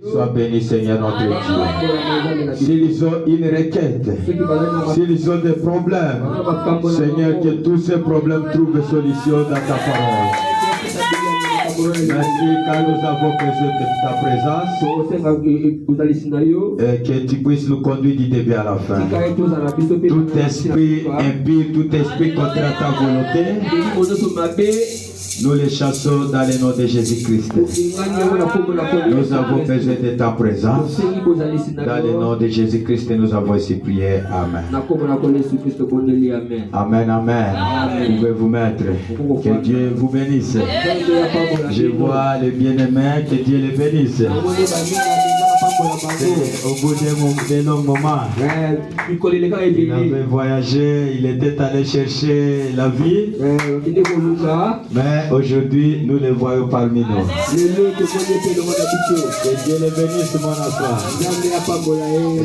Sois béni, Seigneur notre Dieu. S'ils ont une requête, s'ils ont des problèmes, Seigneur, que tous ces problèmes trouvent solution dans ta parole. Merci car nous avons besoin de ta présence et que tu puisses nous conduire du début à la fin. Tout esprit impie, tout esprit contre ta volonté, nous les chassons dans le nom de Jésus-Christ. Nous avons besoin de ta présence. Dans le nom de Jésus-Christ, nous avons ainsi prié. Amen. Amen, amen. Vous pouvez vous mettre. Que Dieu vous bénisse. Je vois les bien-aimés, que Dieu les bénisse. Au bout d'un long moment, il avait voyagé, il était allé chercher la vie, mais aujourd'hui nous le voyons parmi nous. Que Dieu le bénisse mon enfant.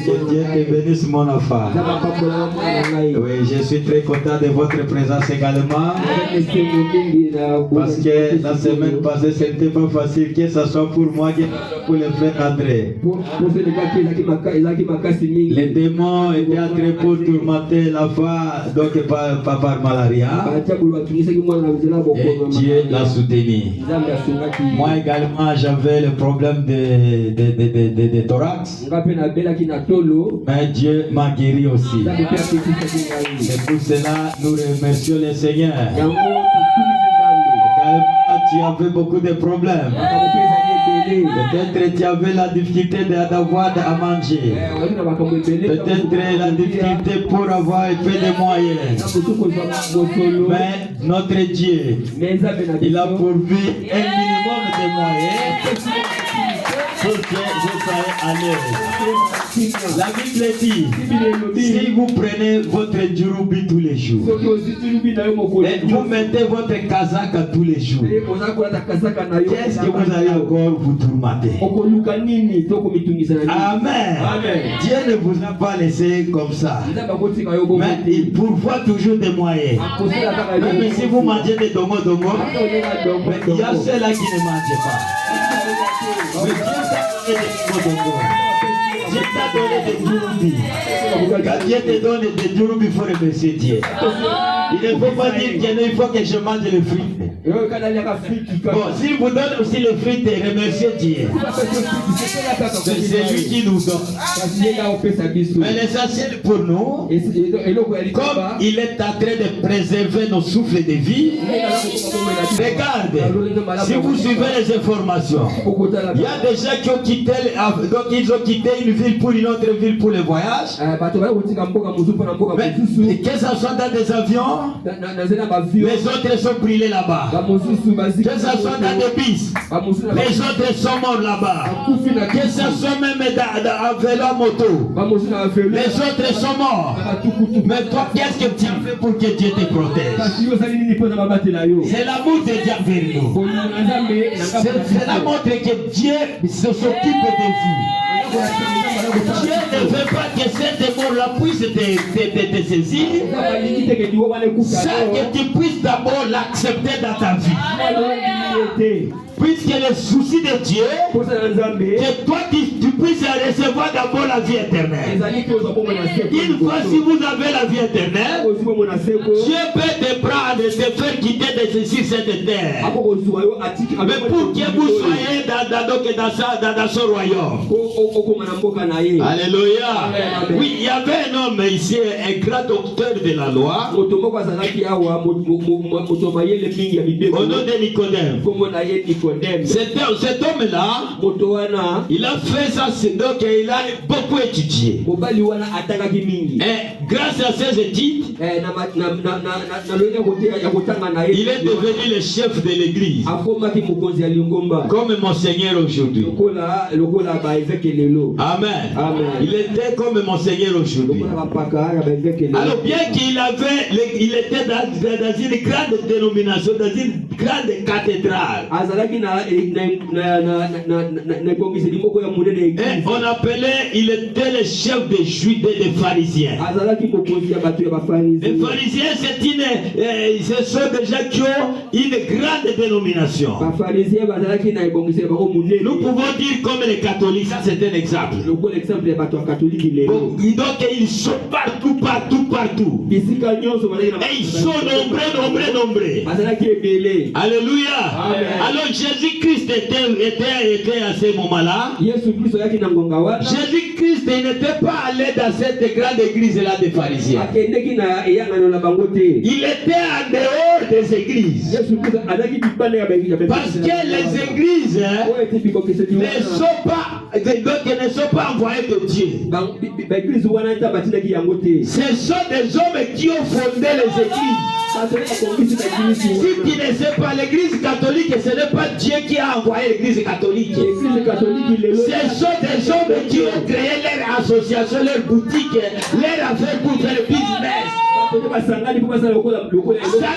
Que Dieu te bénisse mon enfant. Oui, je suis très content de votre présence également, parce que la semaine passée c'était pas facile, que ce soit pour moi que pour le frère André. Les démons étaient en train pour tourmenter la femme, donc pas par malaria. Et Dieu l'a soutenu. Moi également, j'avais le problème de thorax. Mais Dieu m'a guéri aussi. Et pour cela, nous remercions le Seigneur. Également, tu avais beaucoup de problèmes. Peut-être tu avais la difficulté d'avoir à manger. Peut-être la difficulté pour avoir un peu de moyens. Mais notre Dieu, il a pourvu un minimum de moyens pour que vous soyez à l'aise. La Bible dit, si vous prenez votre djurubi tous les jours, et vous mettez votre casaque tous les jours, qu'est-ce que vous allez encore vous tourmenter? Amen. Dieu ne vous a pas laissé comme ça. Mais il pourvoit toujours des moyens. Même si vous mangez des domo, mais il y a ceux-là qui ne mangent pas. Mais Dieu t'a donné des djurubi. Quand Dieu te donne des djurubi, il faut remercier Dieu. Il ne faut pas dire qu'il faut que je mange les frites. Bon, s'il vous donne aussi les frites, remerciez Dieu. C'est lui qui nous donne. Mais l'essentiel pour nous, comme il est en train de préserver nos souffles de vie, regardez, si vous suivez les informations, il y a des gens qui ont quitté, donc ils ont quitté une ville pour une autre ville pour le voyage. Mais que ce soit dans des avions, les autres sont brûlés là-bas. Que ce soit dans des bus, les autres sont morts là-bas. Que ce soit même dans vélo moto, les autres sont morts. Mais toi, qu'est-ce que tu as fait pour que Dieu te protège? C'est l'amour de Dieu vers nous. C'est la montre que Dieu se s'occupe de vous. Dieu ne veut pas que cette mort-là puisse te saisir, sans que tu puisses d'abord l'accepter dans ta vie. Puisque le souci de Dieu, que toi tu puisses recevoir d'abord la vie éternelle. Une fois si vous avez la vie éternelle, Dieu peut te prendre et te faire quitter de cette terre. Mais pour que vous soyez dans ce royaume. Alléluia. Oui, il y avait un homme ici, un grand docteur de la loi, au nom de Nicodème. Cet homme-là, il a fait ça, donc il a beaucoup étudié. Et grâce à ses études, il est devenu le chef de l'église, comme Monseigneur aujourd'hui. Amen. Il était comme Monseigneur aujourd'hui. Alors bien qu'il était dans une grande dénomination, dans une grande cathédrale. Et on appelait, il était le chef des Juifs et des pharisiens. Les pharisiens, ce sont des gens qui ont une grande dénomination. Nous pouvons dire comme les catholiques, ça c'est un exemple. Donc ils sont partout. Et ils sont nombreux. Alléluia. Amen. Alors Jésus-Christ était à ce moment-là. Jésus-Christ n'était pas allé dans cette grande église-là des pharisiens. Il était en dehors des églises. Parce que les églises ne sont pas envoyées de Dieu. Ce sont des hommes qui ont fondé les églises. Si tu ne sais pas, l'église catholique, ce n'est pas Dieu qui a envoyé l'église catholique. Ce sont des hommes qui ont créé leur association, leur boutique, leur affaire pour faire le business. Ça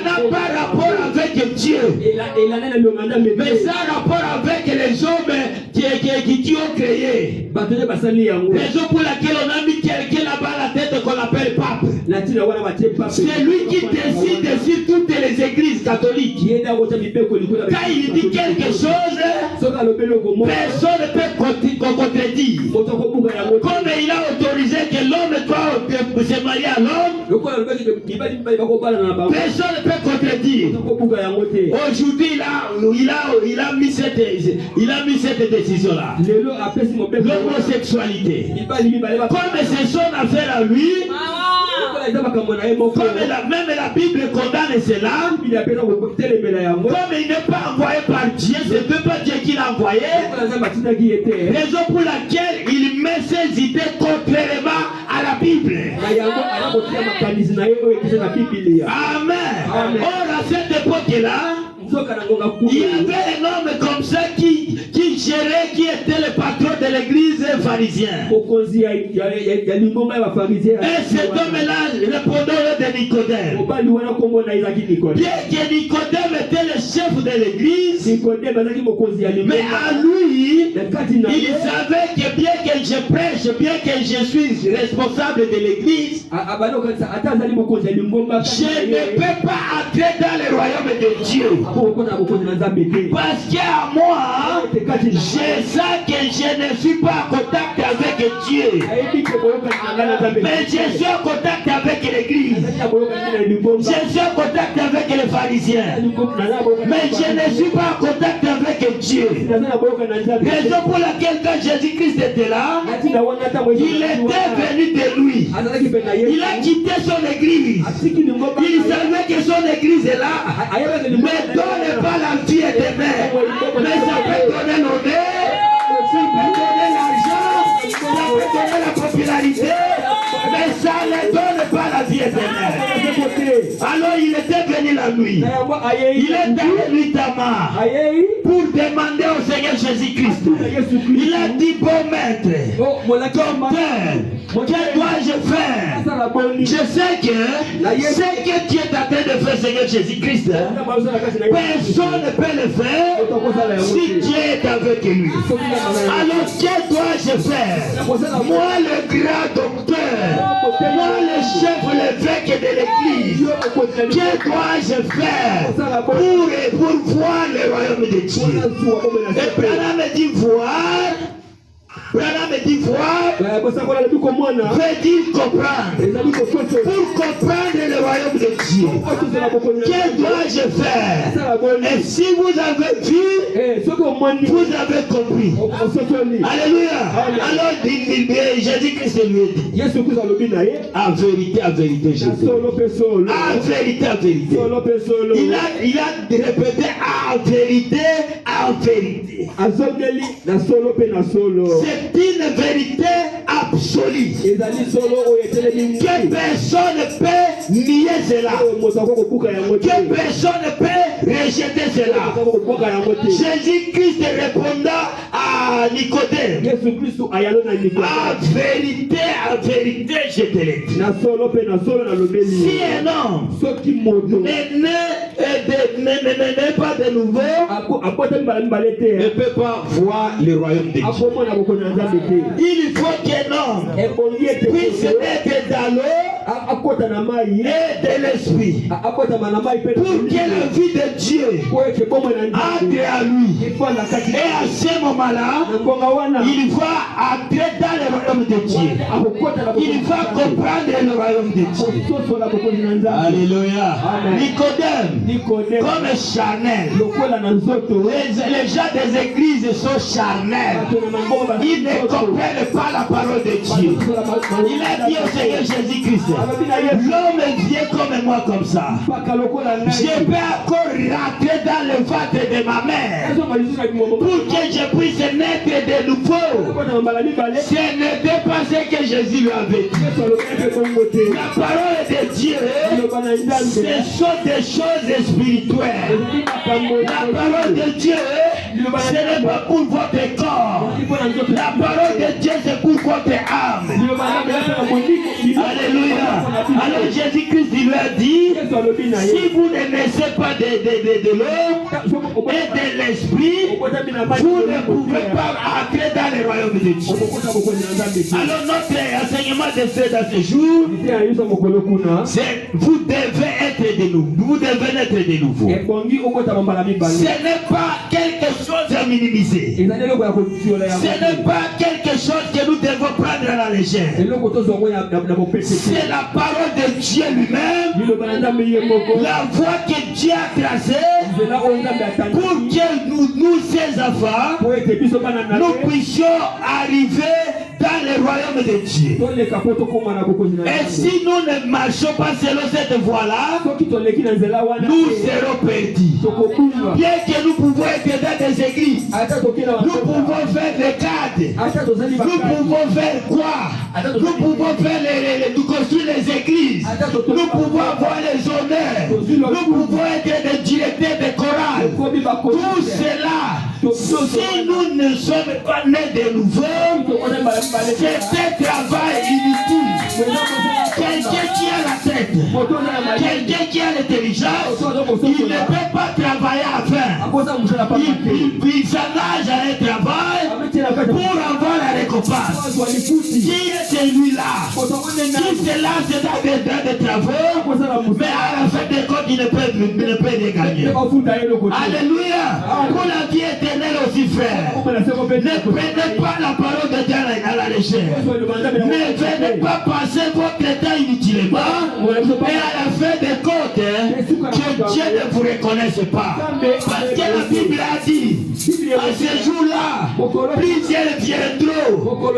n'a pas rapport avec Dieu. Mais ça a rapport avec les hommes qui ont créé. Raison pour laquelle on a mis quelqu'un là-bas à la tête qu'on appelle pape. C'est lui qui décide sur toutes les églises catholiques. Quand il dit quelque chose, personne ne peut contredire. Comme il a autorisé que l'homme doit se marier à l'homme, personne ne peut contredire. Aujourd'hui, il a mis cette décision-là. L'homosexualité. Comme c'est son affaire à lui, comme même la Bible condamne cela, comme il n'est pas envoyé par Dieu, ce n'est pas Dieu qui l'a envoyé, raison pour laquelle il met ses idées contrairement à la Bible. Amen. Or, à cette époque-là, il y avait un homme comme ça qui gérait, qui était le patron de l'église pharisien. Et cet homme-là répondait de Nicodème. Bien que Nicodème était le chef de l'église, mais à lui, il savait que bien que je prêche, bien que je suis responsable de l'église, je ne peux pas entrer dans le royaume de Dieu. Parce qu'à moi, je sais que je ne suis pas en contact avec Dieu, mais je suis en contact avec l'église, je suis en contact avec les pharisiens, mais je ne suis pas en contact avec Dieu. Raison pour laquelle quand Jésus-Christ était là, il était venu de lui. Il a quitté son église. Il savait que son église est là. Ne donne pas la vie éternelle, mais ça peut donner l'honneur, ça peut donner l'argent, ça peut donner la popularité, mais ça ne donne pas la vie éternelle. Alors il était venu la nuit. Il est allé Tamar pour demander au Seigneur Jésus-Christ. Il a dit, bon maître, docteur, que dois-je faire? Je sais que ce que tu es en train de faire, Seigneur Jésus-Christ, personne ne peut le faire si Dieu est avec lui. Alors que dois-je faire? Moi le grand docteur, moi le chef, l'évêque de l'église, que dois-je faire pour voir le royaume de Dieu? Et Branham dit voir. Branham dit voir, veut dire comprendre. Pour comprendre le royaume de Dieu, que dois-je faire? Et si vous avez vu, vous avez compris. Alléluia. Alors Jésus-Christ lui a dit, en vérité, Jésus. En vérité. Il a répété en vérité. C'est une vérité absolue. Que personne ne peut nier cela. Que personne ne peut rejeter cela. Jésus-Christ répondant à à Nicodème. En vérité, je te l'ai dit. Si un homme n'est pas de nouveau, ne peut pas voir le royaume de Dieu. Il faut qu'un homme puisse être dans l'eau et de l'esprit pour que la vie de Dieu entre à lui. Et à ce moment-là, il va entrer dans le royaume de Dieu. Il va comprendre le royaume de Dieu. Alléluia. Nicodème, comme charnel. Les gens des églises sont charnels. Ils ne comprennent pas la parole de Dieu. Il a dit au Seigneur Jésus-Christ, l'homme vient comme moi comme ça. Je peux encore rentrer dans le ventre de ma mère pour que je puisse naître de nouveau. Ce n'était pas ce que Jésus lui avait dit. La parole de Dieu, ce sont des choses spirituelles. La parole de Dieu, ce n'est pas pour votre corps. La parole de Dieu, c'est pour votre âme. Alléluia. Alors Jésus-Christ lui a dit, si vous ne naissez pas de l'eau et de l'esprit, vous ne pouvez pas entrer dans le royaume de Dieu. Alors notre enseignement de ce jour, c'est vous devez être de nouveau. Vous devez naître de nouveau. Ce n'est pas quelque chose à minimiser. Ce n'est pas quelque chose que nous devons prendre à la légère. C'est la parole de Dieu lui-même, la voie que Dieu a tracée pour que nous ses enfants, nous puissions arriver dans le royaume de Dieu. Et si nous ne marchons pas selon cette voie-là, nous serons perdus. Bien que nous pouvons être dans des églises, nous pouvons faire des cadres, nous pouvons faire quoi? Nous pouvons faire nous construire les églises, nous pouvons avoir les honneurs, nous pouvons être des directeurs de chorale. Tout cela, si nous ne sommes pas nés de nouveau, c'est un travail inutile. Quelqu'un qui a la tête, quelqu'un qui a l'intelligence, il ne peut pas travailler à faire. Il s'engage à un travail pour avoir la récompense. Qui est celui-là qui se lance dans des travaux, mais à la fin des comptes, il ne peut les gagner. Alléluia. Pour la vie éternelle aussi, frère, ne prenez pas la parole de Dieu à la légère. Ne venez pas passer votre temps inutilement et à la fin des comptes, que Dieu ne vous reconnaisse pas. Parce que la Bible a dit, à ce jour-là, plusieurs viendront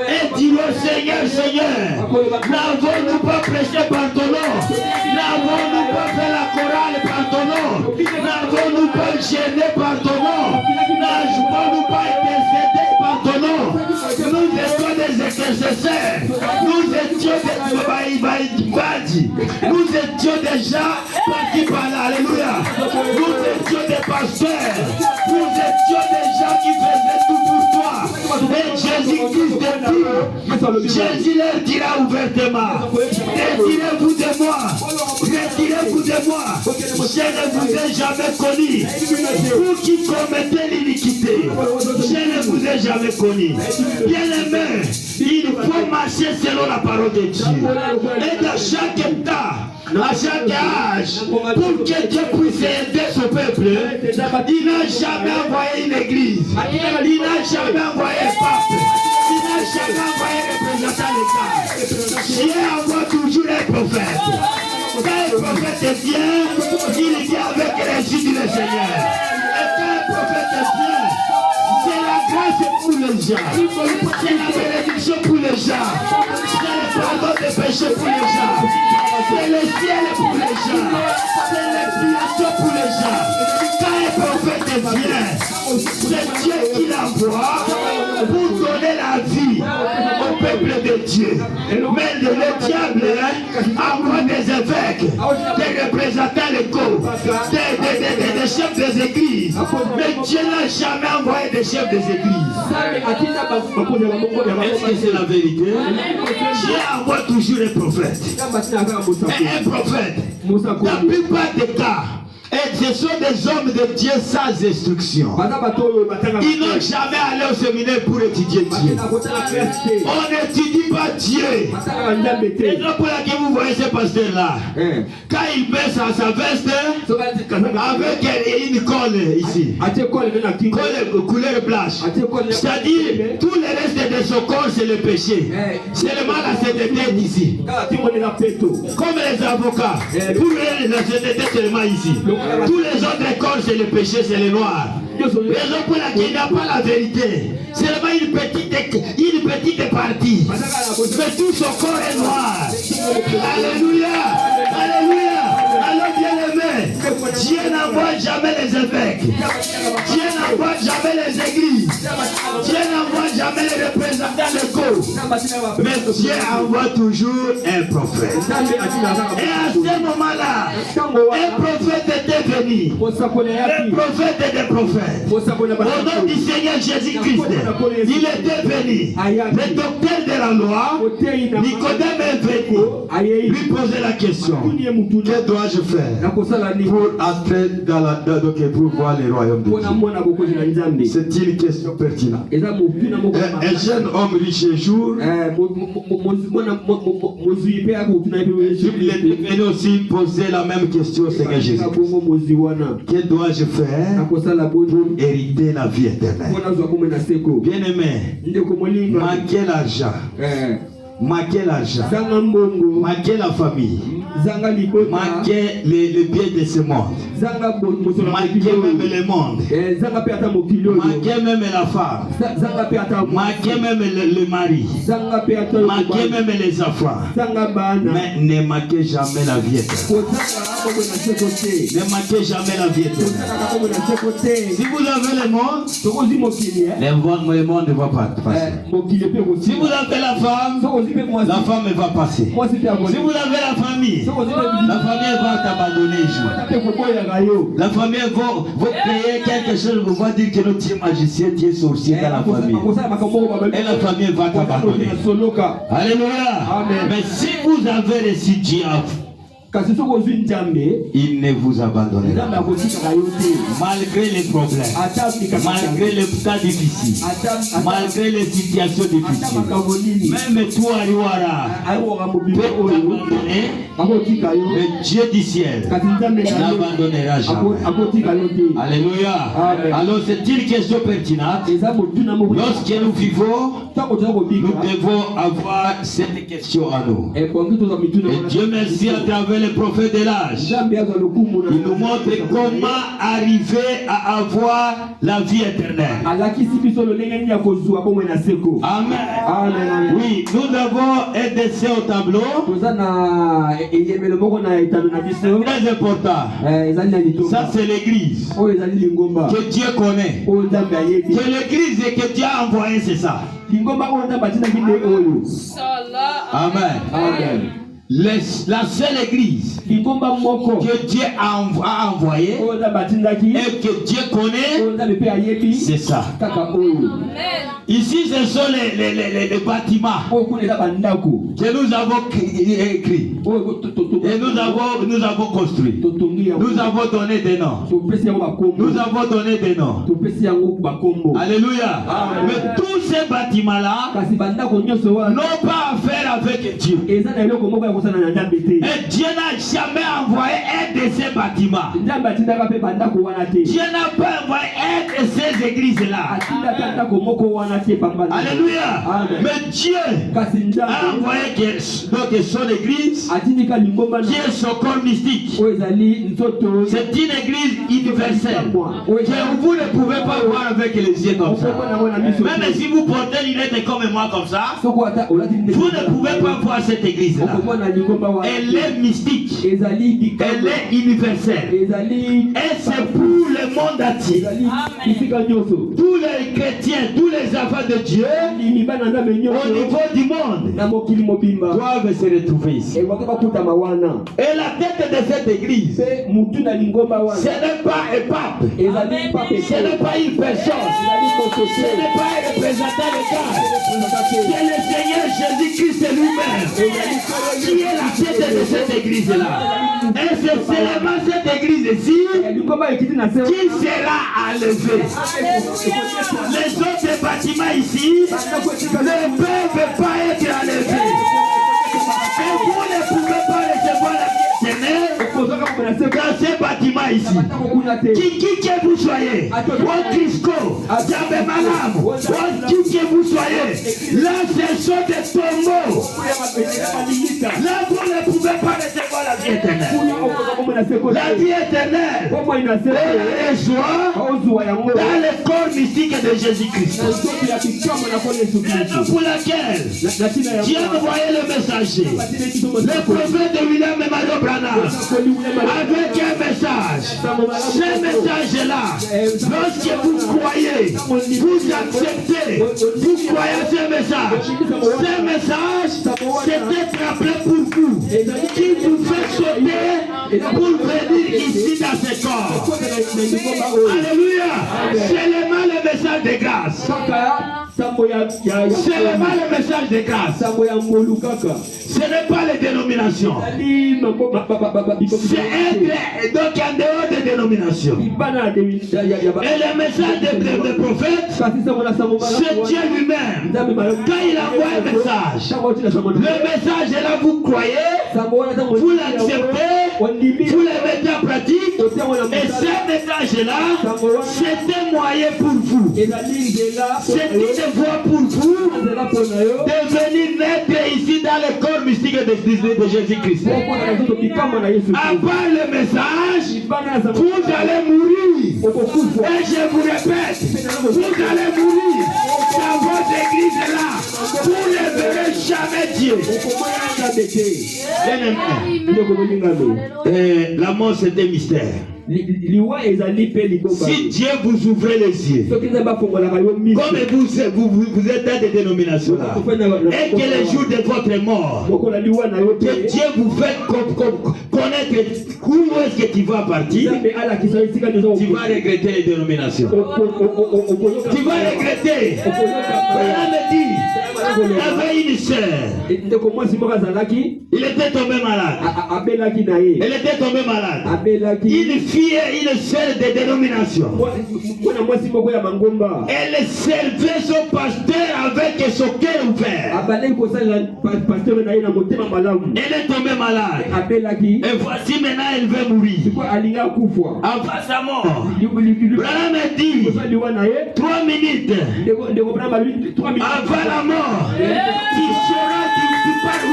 et diront, Seigneur, Seigneur, n'avons-nous pas prêché par ton nom? N'avons-nous pas fait la chorale par ton nom? N'avons-nous pas gêné par ton nom? N'avons-nous pas intercédé par ton nom? Nous étions des intercesseurs. Nous étions des nous étions déjà partis par là. Alléluia. Nous étions des pasteurs. Nous étions des gens qui faisaient tout pour toi. Et Jésus-Christ te dit, Jésus leur dira ouvertement, retirez-vous de moi. Retirez-vous de moi. Je ne vous ai jamais connu. Vous qui commettez l'iniquité, je ne vous ai jamais connu. Bien-aimé, il faut marcher selon la parole de Dieu. Et dans chaque temps, à chaque âge, pour que Dieu puisse aider son peuple, il n'a jamais envoyé une église, il n'a jamais envoyé un pape, il n'a jamais envoyé un représentant d'État. Dieu envoie toujours un prophète. Quand un prophète vient, il vient avec l'insulte du Seigneur. Et quand un prophète vient, c'est la grâce pour les gens, c'est la bénédiction pour les gens, c'est le pardon des péchés pour les gens, c'est le ciel pour les gens, c'est l'expiation pour les gens. Quand un prophète vient, c'est Dieu qui l'envoie pour donner la vie au peuple de Dieu. Dieu. Mais le diable envoie des évêques, des représentants locaux, des chefs des églises. Mais Dieu n'a jamais envoyé des chefs des églises. Est-ce que c'est la vérité? Dieu envoie toujours un prophète. Un prophète. La plupart des cas, et ce sont des hommes de Dieu sans instruction. Ils n'ont jamais allé au séminaire pour étudier Dieu. On n'étudie pas Dieu. Et donc pour laquelle vous voyez ce pasteur-là, quand il met sa veste avec une colle ici, couleur blanche, c'est-à-dire tout le reste de son corps c'est le péché. Seulement la CDT ici. Comme les avocats, pour eux la CDT seulement ici. Tous les autres corps c'est le péché, c'est le noir. Raison pour laquelle il n'a pas la vérité. Seulement une petite partie. Mais tout son corps est noir. Alléluia. Alléluia. Alors bien aimé, Dieu n'envoie jamais les évêques. Dieu n'envoie jamais les églises. Dieu n'envoie jamais les représentants locaux. Mais Dieu envoie toujours un prophète. Et à ce moment-là, un prophète était venu. Un prophète des prophètes. Au nom du Seigneur Jésus-Christ, il était venu. Le docteur de la loi, Nicodème est venu lui poser la question. Que dois-je faire pour entrer pour voir le royaume de Dieu? C'est une question pertinente. Un jeune homme riche un jour, il est venu aussi poser la même question au Seigneur Jésus. Que dois-je faire pour hériter la vie éternelle? Bien aimé, manquer l'argent, manquer la famille, manquer les biens de ce monde, manquer même le monde, manquer même la femme, manquer même le mari, manquer même les enfants, mais ne manquez jamais la vie éternelle. Ne manquez jamais la vie éternelle. Si vous avez le monde, le monde ne va pas passer. Si vous avez la femme va passer. Si vous avez la famille va t'abandonner un jour. La famille va créer quelque chose, va dire que tu es magicien, tu es sorcier dans la famille. Et la famille va t'abandonner. Alléluia. Mais si vous avez reçu Dieu, il ne vous abandonnera pas. Malgré les problèmes, malgré les cas difficiles, malgré les situations difficiles, même toi, Ariwara, peut t'abandonner, le Dieu du ciel n'abandonnera jamais. Alléluia. Alors c'est une question pertinente. Lorsque nous vivons, nous devons avoir cette question à nous. Et Dieu merci à travers le prophète de l'âge. Il nous montre comment arriver à avoir la vie éternelle. Amen. Oui, nous avons un dessin au tableau. Très important. Ça c'est l'église que Dieu connaît. Que l'église que Dieu a envoyé, c'est ça. Amen. Amen. La seule église que Dieu a envoyée et que Dieu connaît, c'est ça. Ici, ce sont les bâtiments que nous avons écrits et nous avons construits. Nous avons donné des noms. Nous avons donné des noms. Alléluia. Mais tous ces bâtiments-là n'ont pas affaire avec Dieu. Et Dieu n'a jamais envoyé un de ces bâtiments. Dieu n'a pas envoyé un de ces églises-là. Alléluia. Mais Dieu a envoyé son église, qui est son corps mystique. C'est une église universelle que vous ne pouvez pas voir avec les yeux comme ça. Même si vous portez l'unité comme moi comme ça, vous ne pouvez pas voir cette église-là. Elle est mystique. Elle est universelle. Et c'est pour le monde entier. Tous les chrétiens, tous les enfants de Dieu, au niveau du monde, doivent se retrouver ici. Et la tête de cette église, ce n'est pas un pape, ce n'est pas une personne, ce n'est pas un représentant légal, c'est le Seigneur Jésus-Christ lui-même qui est la tête de cette église-là. Et c'est seulement cette église-ci qui sera enlevée. Les autres bâtiments ici ne peuvent pas être enlevés. Et vous ne pouvez pas recevoir la vie éternelle dans ces bâtiments ici. Qui que vous soyez, au Crisco, Djabé Malam, qui que vous soyez, là ce sont des tombeaux. Là vous ne pouvez pas recevoir la vie éternelle. La vie éternelle, on la reçoit dans le corps mystique de Jésus-Christ. Pour laquelle Dieu a envoyé le messager, le prophète de William Mario Branham, avec un message. Ce message-là, lorsque vous croyez, vous acceptez, vous croyez à ce message. Ce message, c'est être appelé pour vous, qui vous fait sauter pour venir ici dans ce corps. Alléluia. Seulement le message de grâce. Seulement le message de grâce. Ce n'est pas les dénominations. C'est être donc en dehors des dénominations. Et le message des prophètes, c'est Dieu lui-même. Quand il envoie un message, le message est là, vous croyez, vous l'acceptez, vous le mettez en pratique. Et ce message-là, c'est un moyen pour vous. C'est une voie pour vous de venir naître ici dans le corps mystique de Jésus-Christ. À part le message, vous allez mourir. Et je vous répète, vous allez mourir dans votre église là. Vous ne verrez jamais Dieu. La mort, c'est un mystère. Si Dieu vous ouvre les yeux, comme vous êtes dans des dénominations là, et que le jour de votre mort, que Dieu vous fait connaître où est-ce que tu vas partir, tu vas regretter les dénominations. Tu vas regretter. Voilà me dit, il avait une sœur. Il était tombé malade. Elle était tombée malade. Une fille et une sœur de dénomination. Elle servait son pasteur avec son cœur ouvert. Elle est tombée malade. Et voici maintenant elle veut mourir. Avant sa mort, Branham a dit 3 minutes avant la mort, tu sauras tu pars où.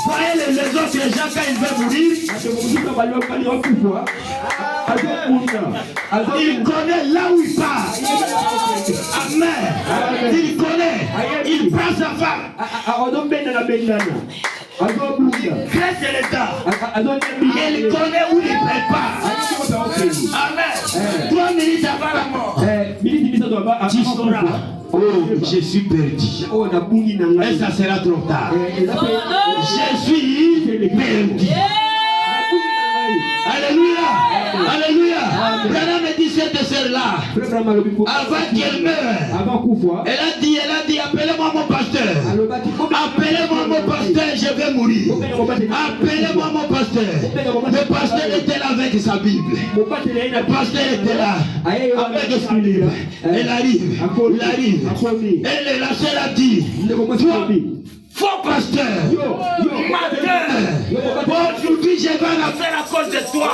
Voyez les autres gens quand ils veulent mourir, il connaît là où il part. Amen. Il connaît. Il prend sa femme. Grâce à l'État. Il connaît où il prépare. Amen. 3 minutes avant la mort, tu sauras. Oh, je suis perdu. Et ça sera trop tard. Je suis perdu. Alléluia. Alléluia. Branham dit cette sœur-là, avant qu'elle meure, elle a dit, appelez-moi mon pasteur. Appelez-moi mon pasteur, je vais mourir. Appelez-moi mon pasteur. Le pasteur était là avec sa Bible. Le pasteur était là avec sa Bible. Elle arrive. Et la sœur a dit, faux pasteur, aujourd'hui je vais la faire à cause de toi.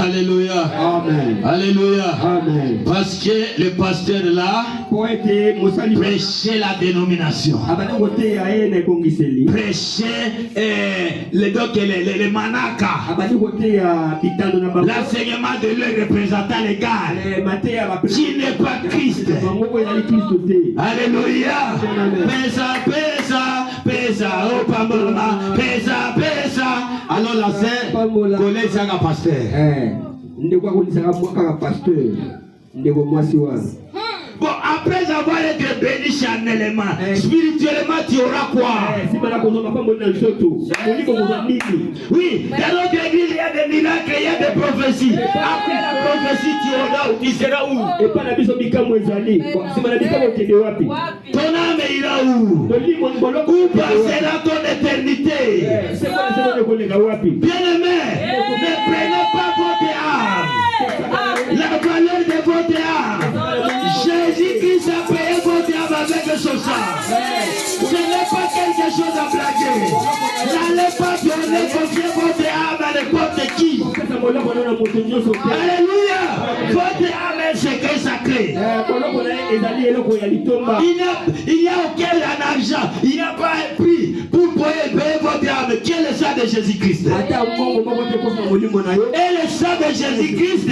Alléluia. Amen. Alléluia. Amen. Parce que le pasteur là prêchait la dénomination. Prêchait les manaka. L'enseignement de leur représentant légal. Qui n'est pas Christ. Alléluia. Pesa, oh pamama, pesa. Alors la sœur, collègue ça pasteur. Bon, après avoir été béni charnellement, spirituellement, tu auras quoi? Oui, dans notre église, il y a des miracles, il y a des prophéties. Après la prophétie, tu seras où? Ton âme ira où? Où passera ton éternité? Bien-aimé, ne prenez pas votre âme. La valeur de votre âme. Jésus-Christ a payé votre âme avec son sang. Ce n'est pas quelque chose à blaguer. N'allez pas donner confier votre âme à n'importe qui. Alléluia. Votre âme est secret sacré. Il n'y a aucun argent. Il n'y a pas un prix pour payer votre âme. Qui est le sang de Jésus-Christ? Et le sang de Jésus-Christ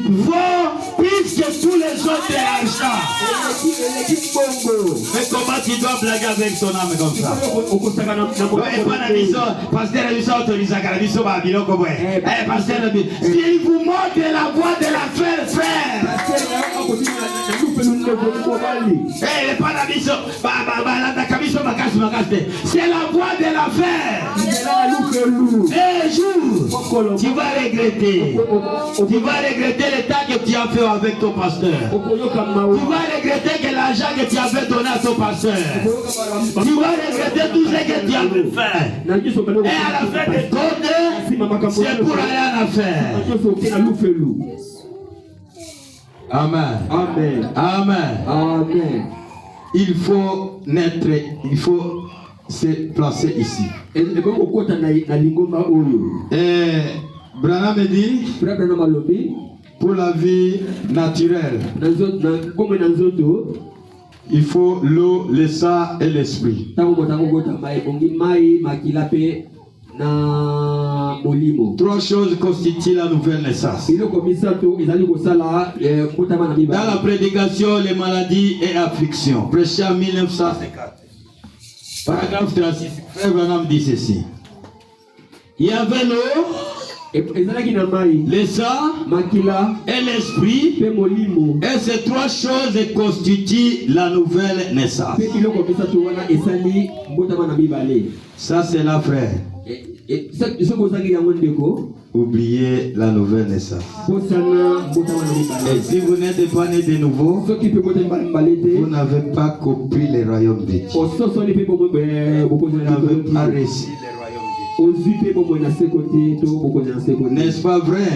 vaut plus que tous les autres argent. Mais comment tu dois blaguer avec ton âme comme ça? Pasteur, s'il vous montre la voie de la frère. C'est la voie de l'affaire. Un jour, tu vas regretter. Tu vas regretter le temps que tu as fait avec ton pasteur. Tu vas regretter que l'argent que tu avais donné à ton pasteur. Tu vas regretter tout ce que tu avais fait. Et à la fin des comptes, c'est pour aller en affaire. Amen. Amen. Amen. Amen. Il faut se placer ici. Et Branham me dit, pour la vie naturelle, il faut l'eau, le sang et l'esprit. Trois choses constituent la nouvelle naissance. Dans la prédication, les maladies et afflictions, prêché en 1950. Paragraphe 36, Frère Branham dit ceci. Il y avait l'eau, le sang et l'esprit, et ces trois choses constituent la nouvelle naissance. Ça c'est la frère. Oubliez la nouvelle naissance. Et si vous n'êtes pas né de nouveau, vous n'avez pas compris le royaume de Dieu. Vous n'avez pas reçu le royaume de Dieu. N'est-ce pas vrai?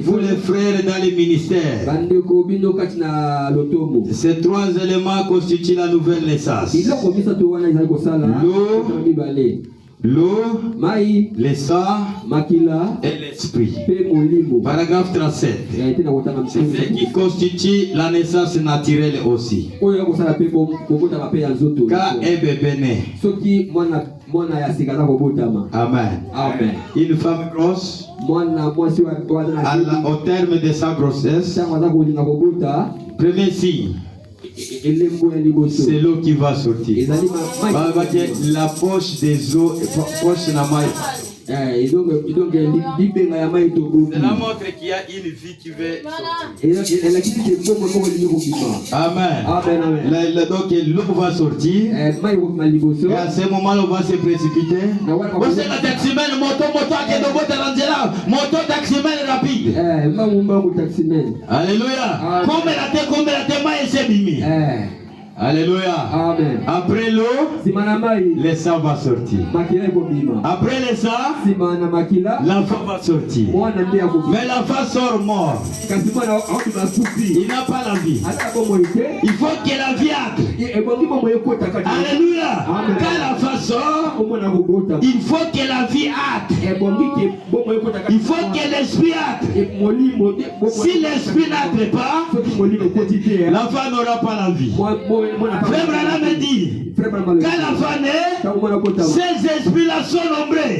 Vous les frères dans les ministères, ces trois éléments constituent la nouvelle naissance. L'eau, le sang et l'esprit. Paragraphe 37. C'est ce qui constitue la naissance naturelle aussi. Quand un bébé naît. Amen. Amen. Une femme grosse, au terme de sa grossesse, premier signe, c'est l'eau qui va sortir. La poche des eaux, poche de la maille. Cela montre qu'il y a une vie qui veut sortir. Amen. Donc l'eau va sortir. Et à ce moment-là, on va se précipiter. Vous savez, le taximène, moto taximène rapide. Alléluia. Comme la tête, c'est bimi. Alléluia. Amen. Après l'eau, le sang va sortir. Après le sang, l'enfant va sortir. Mais l'enfant sort mort. Il n'a pas la vie. Il faut que la vie entre. Alléluia. Quand l'enfant sort, il faut que la vie entre. Il faut que l'esprit entre. Si l'esprit n'entre pas, l'enfant n'aura pas la vie. Frère Branham me dit, quand l'enfant naît, ces esprits-là sont nombreux.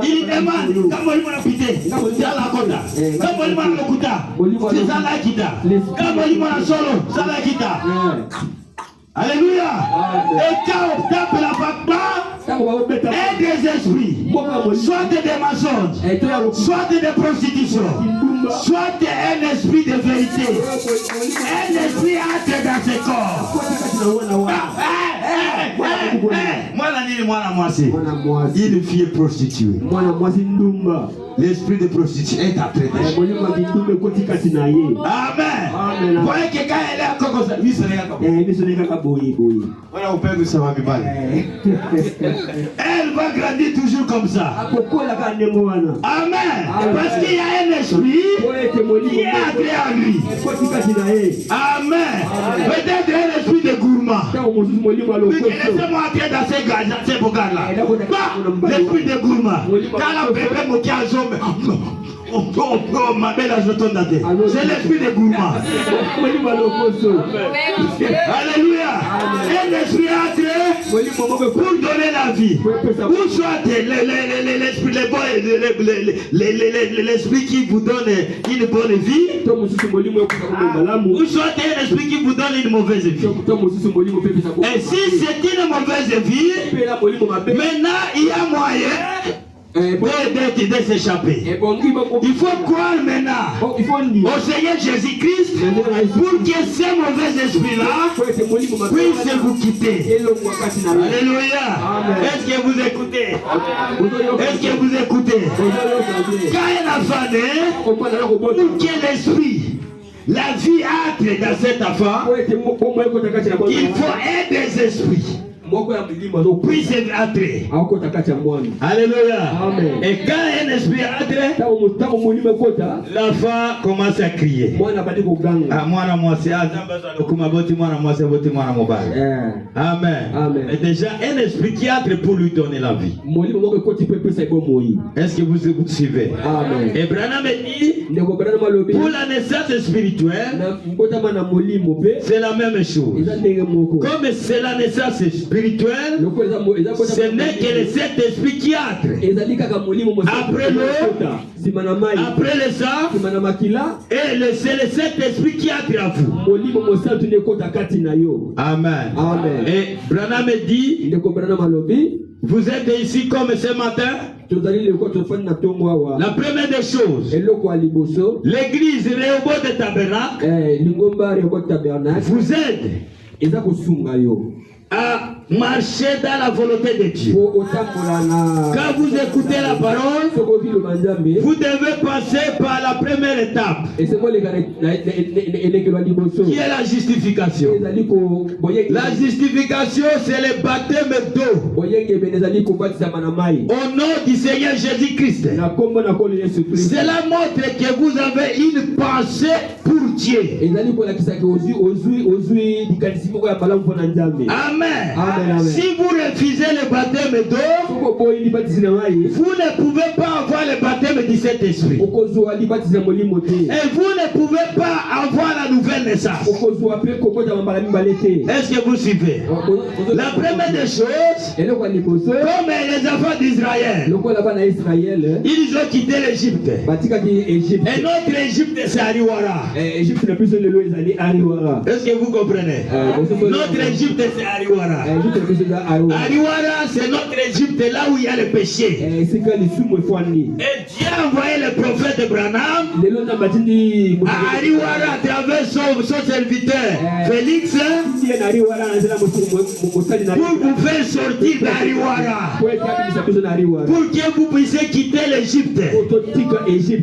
Il demande, comment il m'a quitté, c'est à la kota. Comment il m'a lokuta, c'est ça la kita. Comment il m'a solo, c'est la kita. Alléluia. Et quand on tape la papa, et des esprits, soit des mensonges, soit des prostitutions, soit un esprit de vérité, un esprit entre dans ce corps. Une fille prostituée. L'esprit de prostitution est entré. Amen. Voyez que quand elle est encore comme ça, elle va grandir toujours comme ça. Amen. Parce qu'il y a un esprit qui est entré en lui. Amen. Peut-être un esprit de gourmand. Laissez-moi entrer dans ces gars-là. L'esprit de gourmand. Quand la bébé me tient ma belle ajotondate. C'est l'esprit de gourmand. Alléluia. Un esprit entré pour donner la vie. Ou soit l'esprit qui vous donne une bonne vie, ou soit un esprit qui vous donne une mauvaise vie. Et si c'est une mauvaise vie, maintenant il y a moyen de s'échapper. Il faut croire maintenant au Seigneur Jésus-Christ pour que ces mauvais esprits-là puissent vous quitter. Alléluia. Est-ce que vous écoutez? Est-ce que vous écoutez? Quand un enfant naît, pour que l'esprit, la vie entre dans cet enfant, il faut aider des esprits. Puisse entrer. Alléluia. Amen. Et quand un esprit entre, l'enfant commence à crier. Amen. Et déjà un esprit qui entre pour lui donner la vie. Est-ce que vous suivez? Amen. Et Branham dit, pour la naissance spirituelle, c'est la même chose. Comme c'est la naissance spirituelle, ce n'est que le Saint-Esprit qui entre. Après l'eau, après le sang, et c'est le Saint-Esprit qui entre à vous. Amen. Et Branham dit, vous êtes ici comme ce matin. La première des choses, l'église Rehoboth de Tabernacle vous aide à marcher dans la volonté de Dieu. Quand vous écoutez la parole, vous devez passer par la première étape, qui est la justification. La justification, c'est le baptême d'eau au nom du Seigneur Jésus-Christ. Cela montre que vous avez une pensée pour Dieu. Amen. Si vous refusez le baptême d'eau, vous ne pouvez pas avoir le baptême du Saint-Esprit. Et vous ne pouvez pas avoir la nouvelle naissance. Est-ce que vous suivez? La première des choses, comme les enfants d'Israël, ils ont quitté l'Égypte. Et notre Égypte, c'est Ariwara. Est-ce que vous comprenez? Notre Égypte, c'est Ariwara. Ariwara, c'est notre Égypte, là où il y a le péché. Et Dieu a envoyé le prophète Branham à Ariwara à travers son serviteur Félix pour vous faire sortir d'Ariwara, pour que vous puissiez quitter l'Égypte.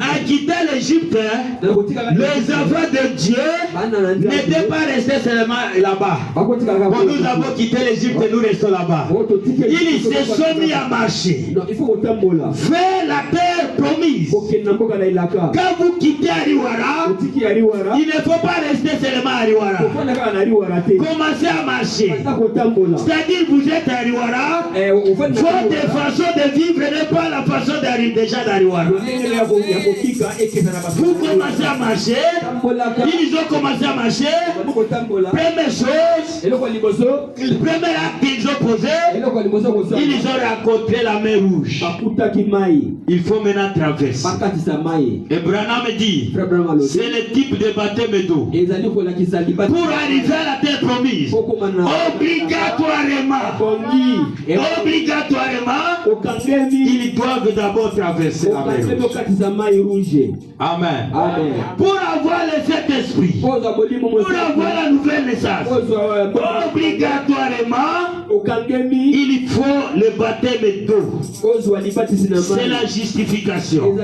À quitter l'Égypte, les enfants de Dieu n'étaient pas restés seulement là-bas. Quand nous avons quitté l'Égypte, nous restons là-bas. Ils se sont mis à marcher vers la terre promise. Quand vous quittez Ariwara, il ne faut pas rester seulement à Ariwara. Commencez à marcher. C'est-à-dire vous êtes à Ariwara, votre façon de vivre n'est pas la façon déjà d'Ariwara. Vous commencez à marcher, ils ont commencé à marcher. Première chose, le premier acte qu'ils ont posé, ils ont rencontré la mer rouge. Il faut maintenant traverser. Et Branham dit, c'est le type de baptême d'eau. Pour arriver à la terre promise, obligatoirement, ils doivent d'abord traverser la mer rouge. Amen. Amen. Pour avoir le Saint-Esprit, pour avoir la nouvelle naissance, obligatoirement, il faut le baptême d'eau. C'est la justification.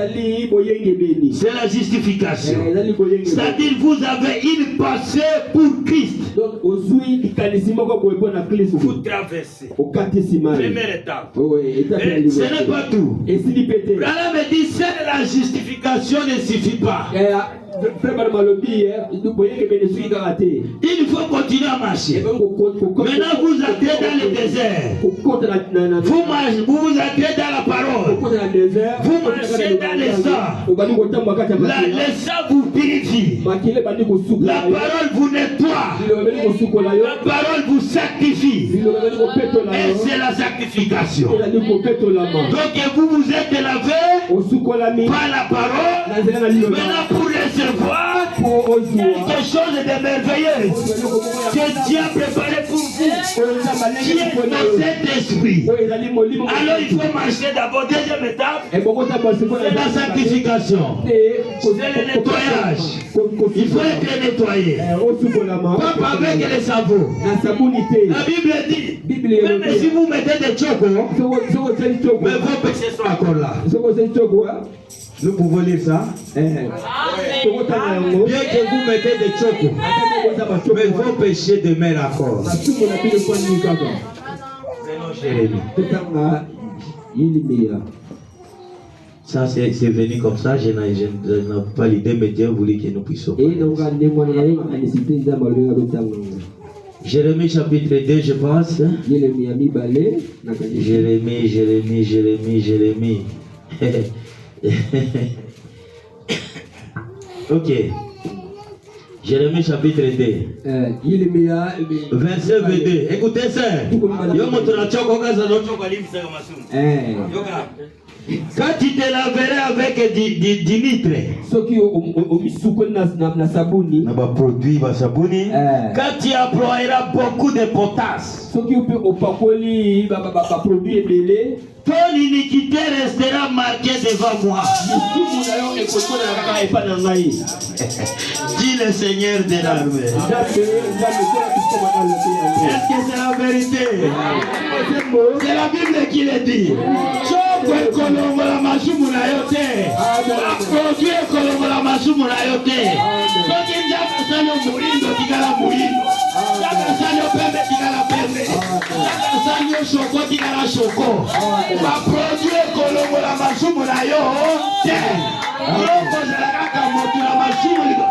C'est la justification. C'est-à-dire vous avez une pensée pour Christ. Vous traversez. Première étape. Et ce n'est pas tout. Branham me dit seule la justification ne suffit pas. Il faut continuer à marcher. Maintenant vous entrez dans le désert. Vous entrez dans la parole. Vous marchez dans le sang. Le sang vous purifie. La parole vous nettoie. La parole vous sanctifie. Et c'est la sanctification. Donc vous êtes lavé par la parole. Maintenant pour recevoir quelque chose de merveilleux que Dieu a préparé pour vous, qui est dans cet esprit. Alors il faut marcher d'abord. Deuxième étape, c'est la sanctification. C'est le nettoyage. Il faut être nettoyé. Pas avec les savons. La Bible dit, même si vous mettez des chocos, mais vos péchés sont encore là. Nous pouvons lire ça. Bien que vous mettez des chocos, mais vos péchés demeurent encore. Ça c'est venu comme ça, je n'ai pas l'idée, mais Dieu voulait que nous puissions. Jérémie chapitre 2, je pense. Jérémie. Ok. Jérémie chapitre 2. Verset 22. Écoutez ça. Quand tu te laverais avec du nitre, quand tu emploieras beaucoup de potasse, ton iniquité restera marquée devant moi. Dit le Seigneur de l'armée. Est-ce que c'est la vérité? C'est la Bible qui le dit. Kolongola masumu na yote. Produire kolongola masumu na yote. Soki njaka sanyo murindo tikala murindo. Njaka sanyo pembe tikala pembe. Njaka sanyo shoko tikala shoko. Ba produire kolongola masumu na yote. Yoko zalaka motu na masumu liko.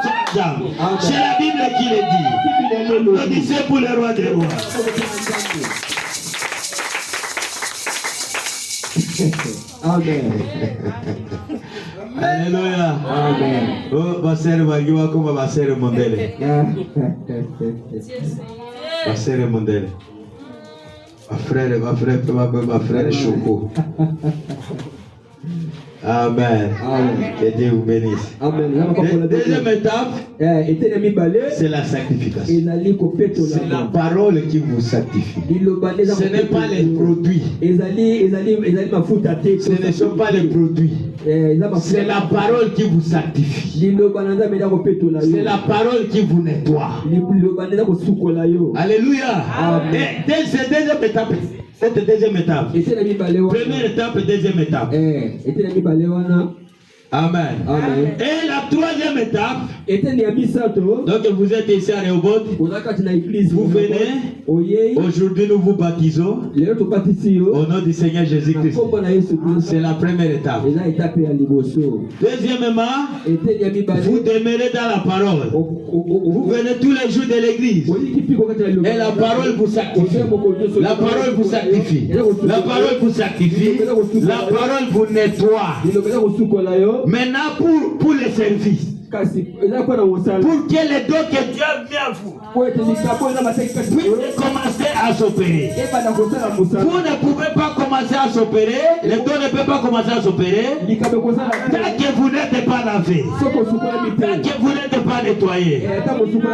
C'est la Bible qui le dit. Applaudissez pour le roi des rois. Amen. Alléluia. Amen. Oh, basere bagiwa kuma basere mondele. Basere mondele. Ma frère Choco. Amen. Que Dieu vous bénisse. Deuxième étape, c'est la sanctification. C'est la parole qui vous sanctifie. Ce n'est pas les produits. Ce ne sont pas les produits. C'est la parole qui vous sanctifie. C'est la parole qui vous nettoie. Alléluia. Cette deuxième étape. Première étape, deuxième étape. Amen. Et la troisième étape, donc vous êtes ici à Rehoboth, vous venez, aujourd'hui nous vous baptisons au nom du Seigneur Jésus-Christ. C'est la première étape. Deuxièmement, vous demeurez dans la parole. Vous venez tous les jours de l'église. Et la parole vous sanctifie. La parole vous sanctifie. La parole vous sanctifie. La parole vous nettoie. Maintenant, pour les services, pour que les dons que Dieu a mis à vous puissent commencer à s'opérer. Vous ne pouvez pas commencer à s'opérer, les dons ne peuvent pas commencer à s'opérer tant que vous n'êtes pas lavé, tant que vous n'êtes pas nettoyé.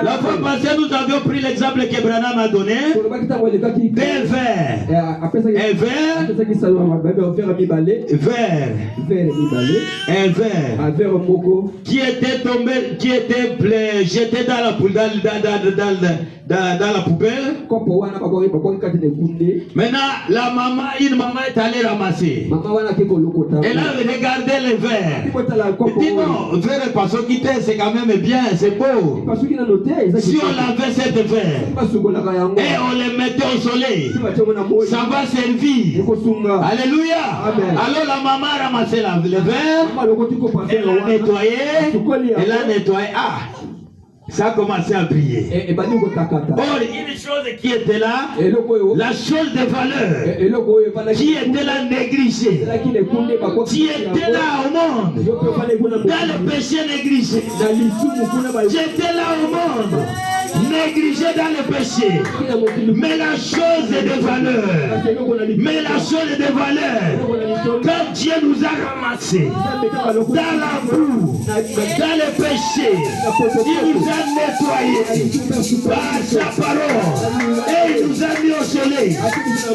La fois passée, nous avions pris l'exemple que Branham a donné d'un verre. Un verre qui était tombé, qui était jeté dans la poubelle. Maintenant, une maman est allée ramasser. Elle a regardé le verre. Elle dit non, verre parce que c'est quand même bien, c'est beau. Si on lavait cette verre et on le mettait au soleil, ça va servir. Alléluia. Alors la maman a ramassé le verre, elle l'a nettoyé, elle a nettoyé. Ah, ça a commencé à briller. Or, une chose qui était là, la chose de valeur, qui était là négligée, qui était là au monde, dans le péché négligé, j'étais là au monde, négligé dans le péché, mais la chose de valeur, quand Dieu nous a ramassés dans la boue, dans le péché, il nous a nettoyés par sa parole et il nous a mis au soleil.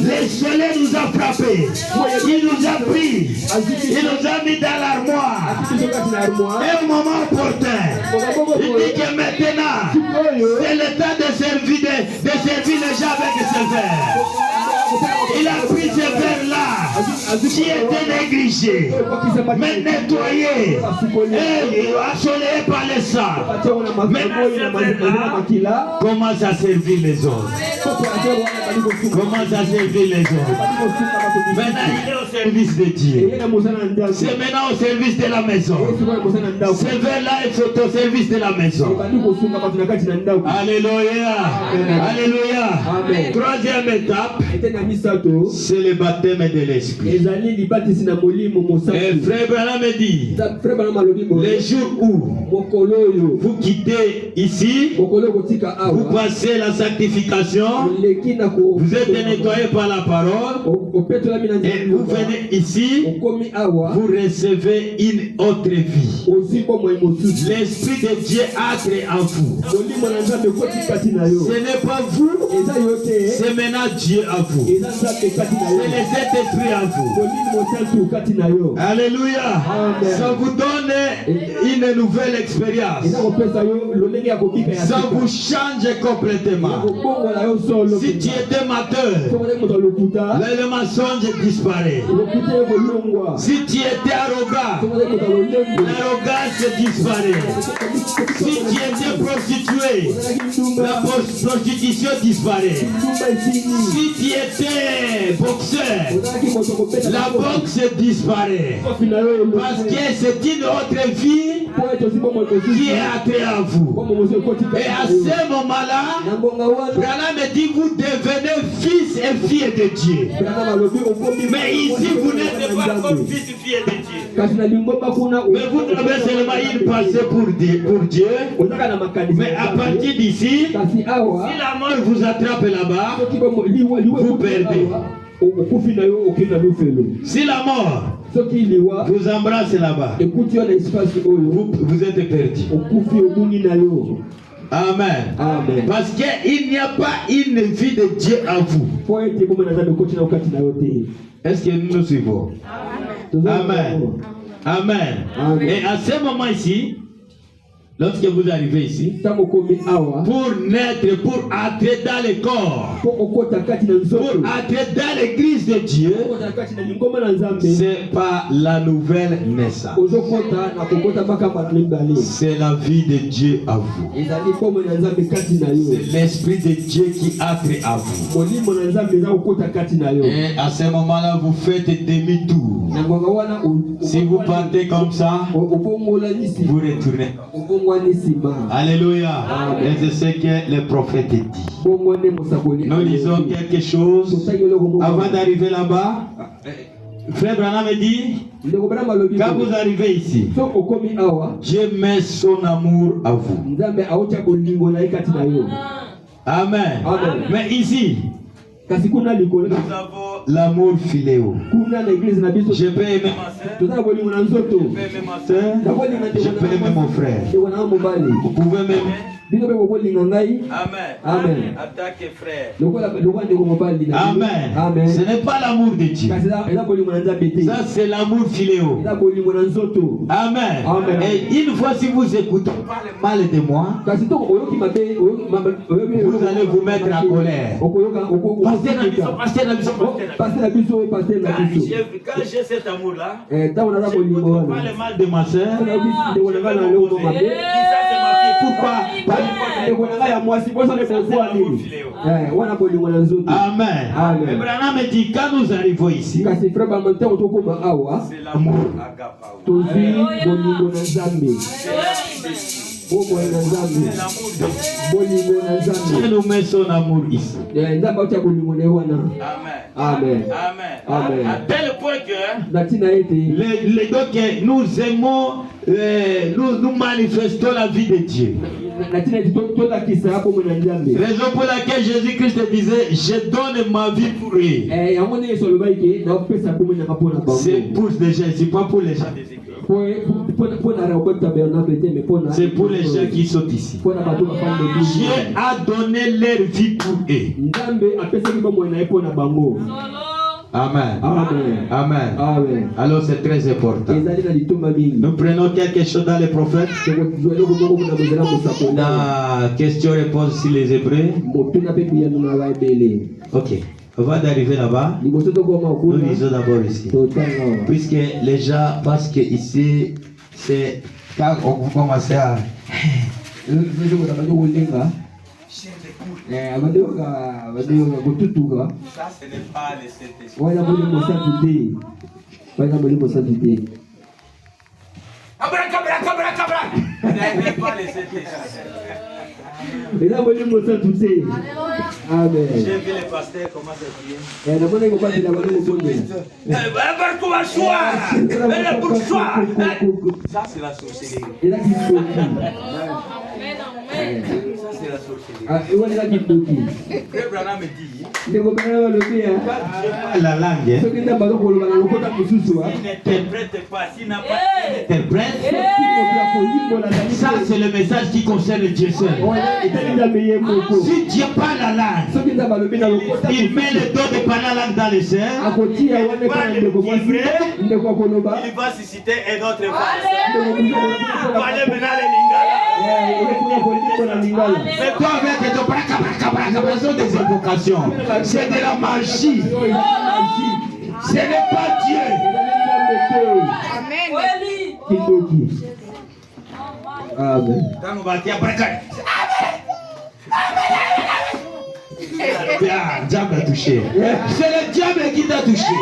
Le soleil nous a frappés, il nous a pris, il nous a mis dans l'armoire. Et au moment opportun, il dit que maintenant c'est le temps de servir les gens avec ce verre. Il a pris ce verre-là qui était négligé, mais nettoyé et assoleillé par le sang. Maintenant, ce verre-là commence à servir les autres. Commence à servir les autres. Maintenant, il est au service de Dieu. C'est maintenant au service de la maison. Ce verre-là est au service de la maison. Alléluia. Alléluia. Troisième étape, c'est le baptême de l'esprit. Et frère Branham me dit, les jours où vous quittez ici, vous passez la sanctification, vous êtes nettoyé par la parole, et vous venez ici, vous recevez une autre vie. L'esprit de Dieu entre en vous. Ce n'est pas vous, c'est maintenant Dieu à vous. C'est les esprits en vous. Alléluia. Ça vous donne une nouvelle expérience. Ça vous change complètement. Si tu étais menteur, le mensonge disparaît. Si tu étais arrogant, l'arrogance disparaît. Si tu étais prostitué, la prostitution disparaît. Si tu étais boxeur, la boxe disparaît. Parce que c'est une autre vie qui est entrée en vous. Et à ce moment-là, Branham dit vous devenez fils et filles de Dieu. Mais ici, vous n'êtes pas comme fils et filles de Dieu. Mais vous avez seulement une pensée pour Dieu. Mais à partir d'ici, si la mort vous attrape là-bas, vous perdez. Si la mort vous embrassez là-bas. Vous êtes perdu. Amen. Amen. Parce qu'il n'y a pas une vie de Dieu à vous. Est-ce que nous nous suivons? Amen. Amen. Amen. Et à ce moment ici, lorsque vous arrivez ici, pour naître, pour entrer dans le corps, pour entrer dans l'église de Dieu, c'est pas la nouvelle naissance. C'est la vie de Dieu à vous. C'est l'esprit de Dieu qui entre à vous. Et à ce moment-là, vous faites demi-tour. Si vous partez comme ça, vous retournez. Alléluia. Et c'est ce que le prophète dit. Nous lisons quelque chose avant d'arriver là-bas. Frère Branham dit, quand vous arrivez ici, Dieu met son amour à vous. Amen. Amen. Mais ici, nous avons l'amour filéo. Je peux aimer ma soeur, je peux aimer ma soeur, je peux aimer mon frère. Vous pouvez m'aimer. Amen. Amen. Attaque frère. Amen. Amen. Ce n'est pas l'amour de Dieu. Ça c'est l'amour filéo. Amen. Amen. Et une fois si vous écoutez parler mal de moi, vous allez vous mettre en colère. Quand j'ai cet amour-là, je parle mal de ma soeur. Pourquoi? Amen. Amen. Abraham dit quand nous arrivons ici, c'est l'amour agapao. Dieu nous met son amour ici. Amen. Amen. Amen. À tel point que nous aimons, nous manifestons la vie de Dieu. Raison pour laquelle Jésus-Christ disait, je donne ma vie pour eux. C'est pour les gens, c'est pas pour les gens des églises. C'est pour les gens qui sont ici. Dieu a donné leur vie pour eux. Amen. Amen. Amen. Amen. Alors c'est très important. Nous prenons quelque chose dans les prophètes. La question-réponse sur les Hébreux. Ok. Avant d'arriver là-bas, nous lisons d'abord ici. Puisque les gens pensent que ici, c'est quand on commence à... Ça, ce n'est pas le Saint-Esprit. Amen. J'ai vu les pasteurs comment ça dit. Ça c'est la sorcellerie. Ça c'est la sorcellerie. Frère Branham me dit, la langue, s'il n'interprète pas, s'il n'a pas d'interprète, ça c'est le message qui concerne Dieu seul. Si Dieu parle la langue, il met le don de parler la langue dans les cerfs, il va susciter un autre phase. Parler maintenant les lingala. Mais toi avec ton braka, des invocations, c'est de la magie. Ce n'est pas Dieu. Amen. Quand on va dire braka, diable a touché. C'est le diable qui t'a touché.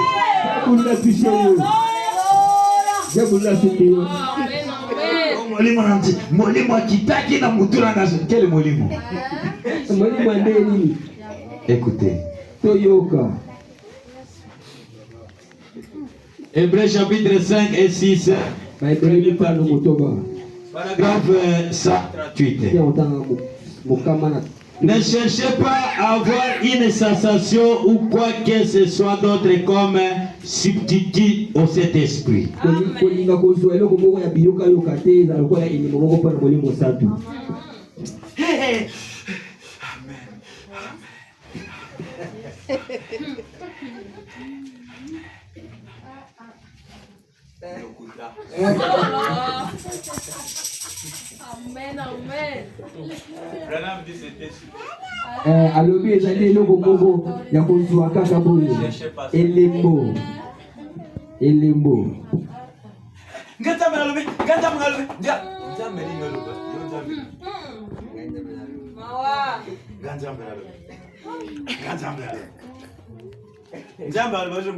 Molimo kitaki na mutura na quel molimo? Écoutez. Hébreux chapitre 5 et 6. Paragraphe 138. Ne cherchez pas à avoir une sensation ou quoi que ce soit d'autre comme substitut au Saint-Esprit. Amen, amen. Alobi ezali eloko moko ya kozwa kaka boye elembo Nganzambe alobi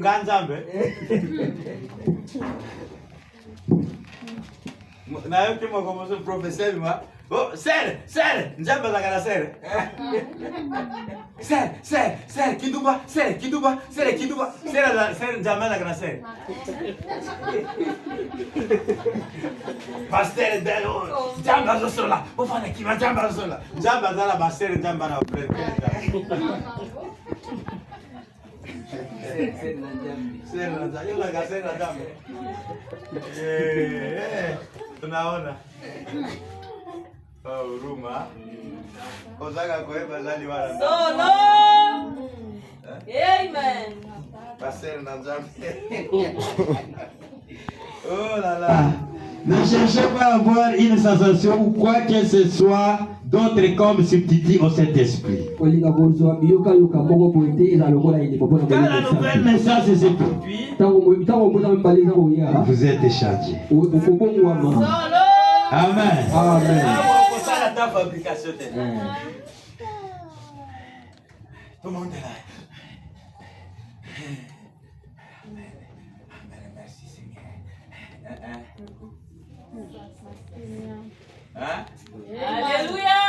na yo kimo como un professeur moi oh ser njamba la kana ser kiduba ser njamba la kana ser pasteur delo njamba zosola bofana kiba njamba zosola njamba zala ba ser njamba na frère ser na njamba yo la ga ser na njamba tunaona huruma kozaka koyeba zali wana Solo. Amen. passer na Nzambe. Oh là là. Ne cherchez pas à avoir une sensation ou quoi que ce soit d'autre comme substitut au Saint-Esprit. Quand la nouvelle naissance se produit, vous êtes changé. Solo. Amen. Amen. Ta fabrication. Tout le monde est là. Merci Seigneur. Hein? Alléluia.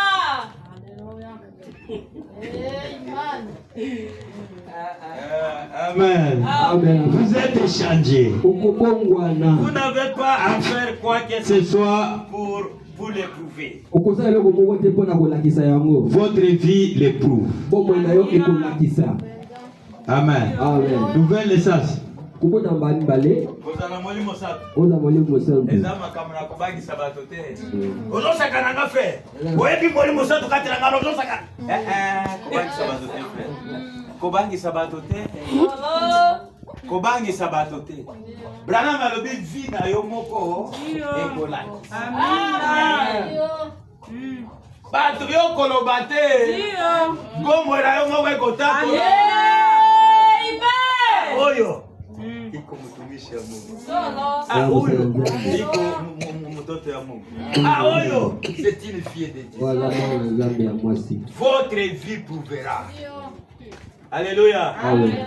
Amen. Amen. Vous êtes changé. Vous n'avez pas à faire quoi que ce soit pour l'éprouver. Votre vie l'éprouve. Amen. Amen. Nouvelle naissance. Kozana molimo sato. Ezama kamera kubagi sabato te. Ozosaka nanga frère. Oyebi molimo sato katira ngalo ozosaka. Kubagi sabato te frère. Kobangi sabato te. Kobangi sabato te. Branham alobi vi na yo moko ekola. Amen. Bato yo koloba te. Gomo na yo moko ekotako. Oyo. Iko mtumishi ya Mungu. Oyo. Iko mtoto ya Mungu. Oyo. C'est une fille de Dieu. Votre vie prouvera. Alléluia.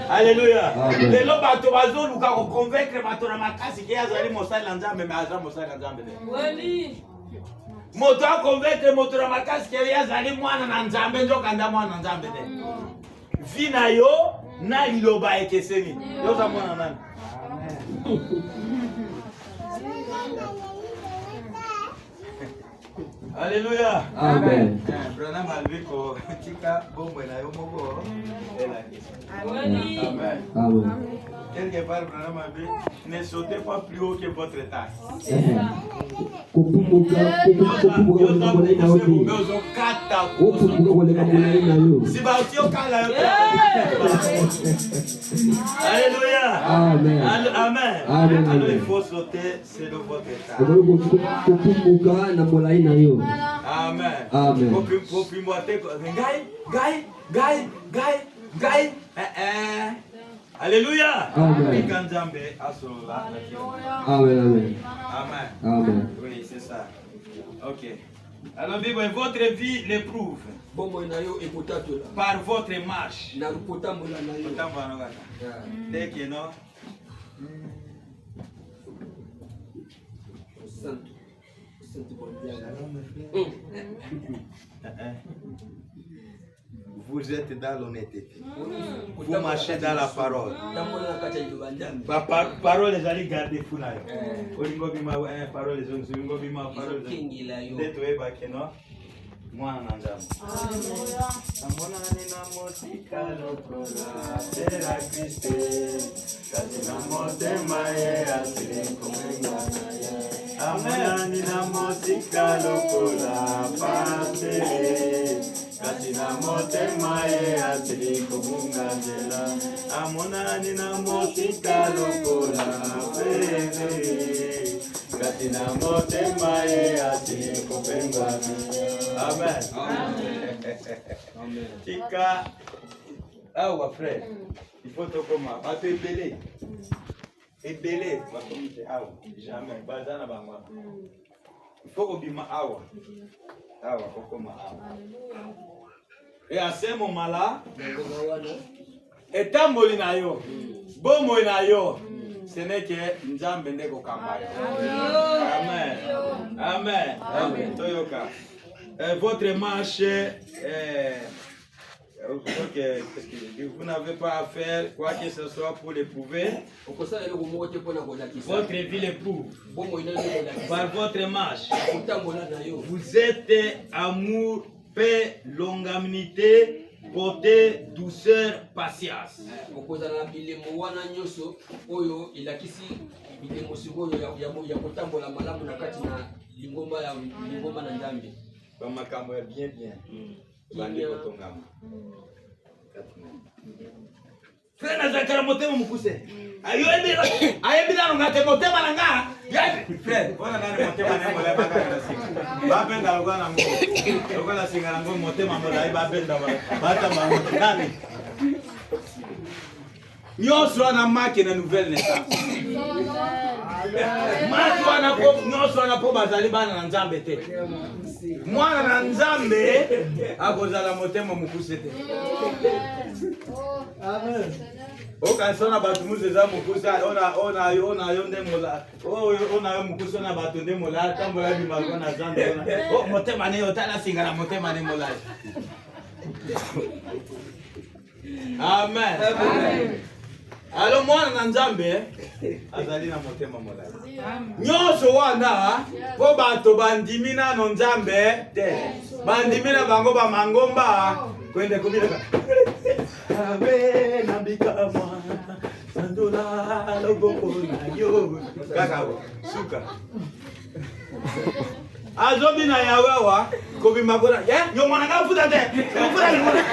Alléluia. Lelo bato bazoluka ko convaincre bato na makasi ke azali mosali na Nzambe mais aza mosali na Nzambe te. Oui. Moto a convaincre moto na makasi ke azali mwana na Nzambe nzoka nda mwana na Nzambe te. Vi na yo na iloba ekeseni. Yo za mwana nani? Alléluia. Amen. Branham alviko tika bombe na yo moko ela. Amen. Amen. Quelque part Branham alvi ne sautez pas plus haut que votre taille. Alléluia. Amen. Amen. Alors il faut sauter sur votre taille. Amen. Amen. Alléluia. Amen. Amen. Amen. Amen. Oui, c'est ça. Ok. Alors, votre vie l'éprouve par votre marche. Dès que non. Vous êtes dans l'honnêteté. Vous marchez dans la parole. La parole les allez garder fou là. Olingo bima parole les olingo bima parole. D'être eba keno. mwana na nzambe. Namona nina mosika lokola tera Kristo kasi na motema ye asili komenga naye. Amena nina mosika lokola pate kasi na motema ye asili komenga nzela. Amona nina mosika lokola pete kasi na motema ye asili komenga naye. Amen. Amen. Tika, awa frère, il faut te comment, bato ebele, ebele, bato mite awa, jamais, bazana bangwa. Il faut obima awa, awa, kokoma awa. Et à ce moment-là, etamboli na yo, bomo na yo, ce n'est que Nzambe ndeko kamba. Amen. Amen. Amen. Toyoka. Votre marche, vous n'avez pas à faire quoi que ce soit pour l'éprouver. Votre vie l'éprouve. Par votre marche, vous êtes amour, paix, longanimité, beauté, douceur, patience. Makambo ya bien bien. Bandi kotongama. Frère nazakala motema mukuse. Ayebila ngate motema nanga. Frère, bona nani motema nembo la baka na singa. Bapenda lokwa na ngo. Lokwa na singa na ngo motema mola ibapenda bata mango nani. Nyoso na marque na nouvelle naissance. Matu anapo nyoso anapo bazali bana na Nzambe te. Mwana na Nzambe akozala motema mukuse te. Amen. Okasona batu muzeza mukuse ona yo ndemola. Ona yo mukuse na batu ndemola tambola bimako na Nzambe ona. Motema ne yotala singa na motema ne mola. Amen. Amen. Alors mwana na Nzambe azali na motema molai. Nyoso wana po bato bandimi na Nzambe te. Bandimi na bango ba mangomba kwende kubira. Ave na bikama sandola loboko na yo. Kaka suka. Azobi na yawewa kobi magora. Yo mwana ka futa te. Futa ni mwana.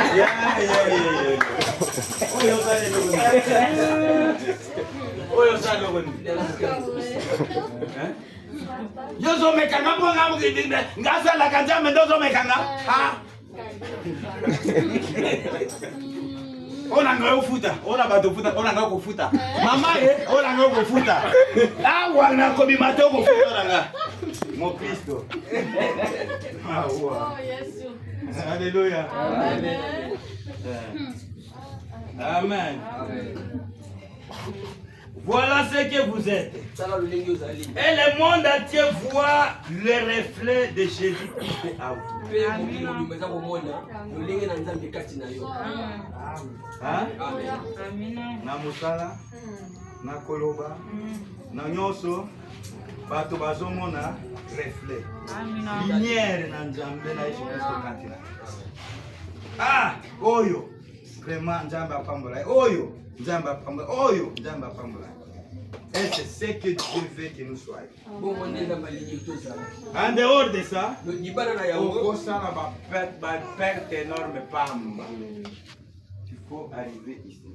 Oyo sa logo ni. Yo zo mekanga po ngamu kidinde. Ngasa la kanja mendo zo mekanga. Ha. Ona ngayo futa. Ona bato futa. Ona ngayo kufuta. Mama ona ngayo kufuta. Awa na kobi mato kufuta ona nga. Mon Kristo. Oh Yesu. Alléluia. Amen. Amen. Voilà ce que vous êtes. Et le monde entier voit le reflet de Jésus-Christ à vous. Na musala, na koloba, na nyoso, bato bazomona reflet. Lumière na Nzambe na Jésus-Christ katina. Ah, oyo. Vraiment Nzambe apambola. Oyo, Nzambe apambola. Oyo, Nzambe apambola. Et c'est ce que Dieu veut que nous soyons. En dehors de ça, on va perdre énorme pamba. Il faut arriver ici.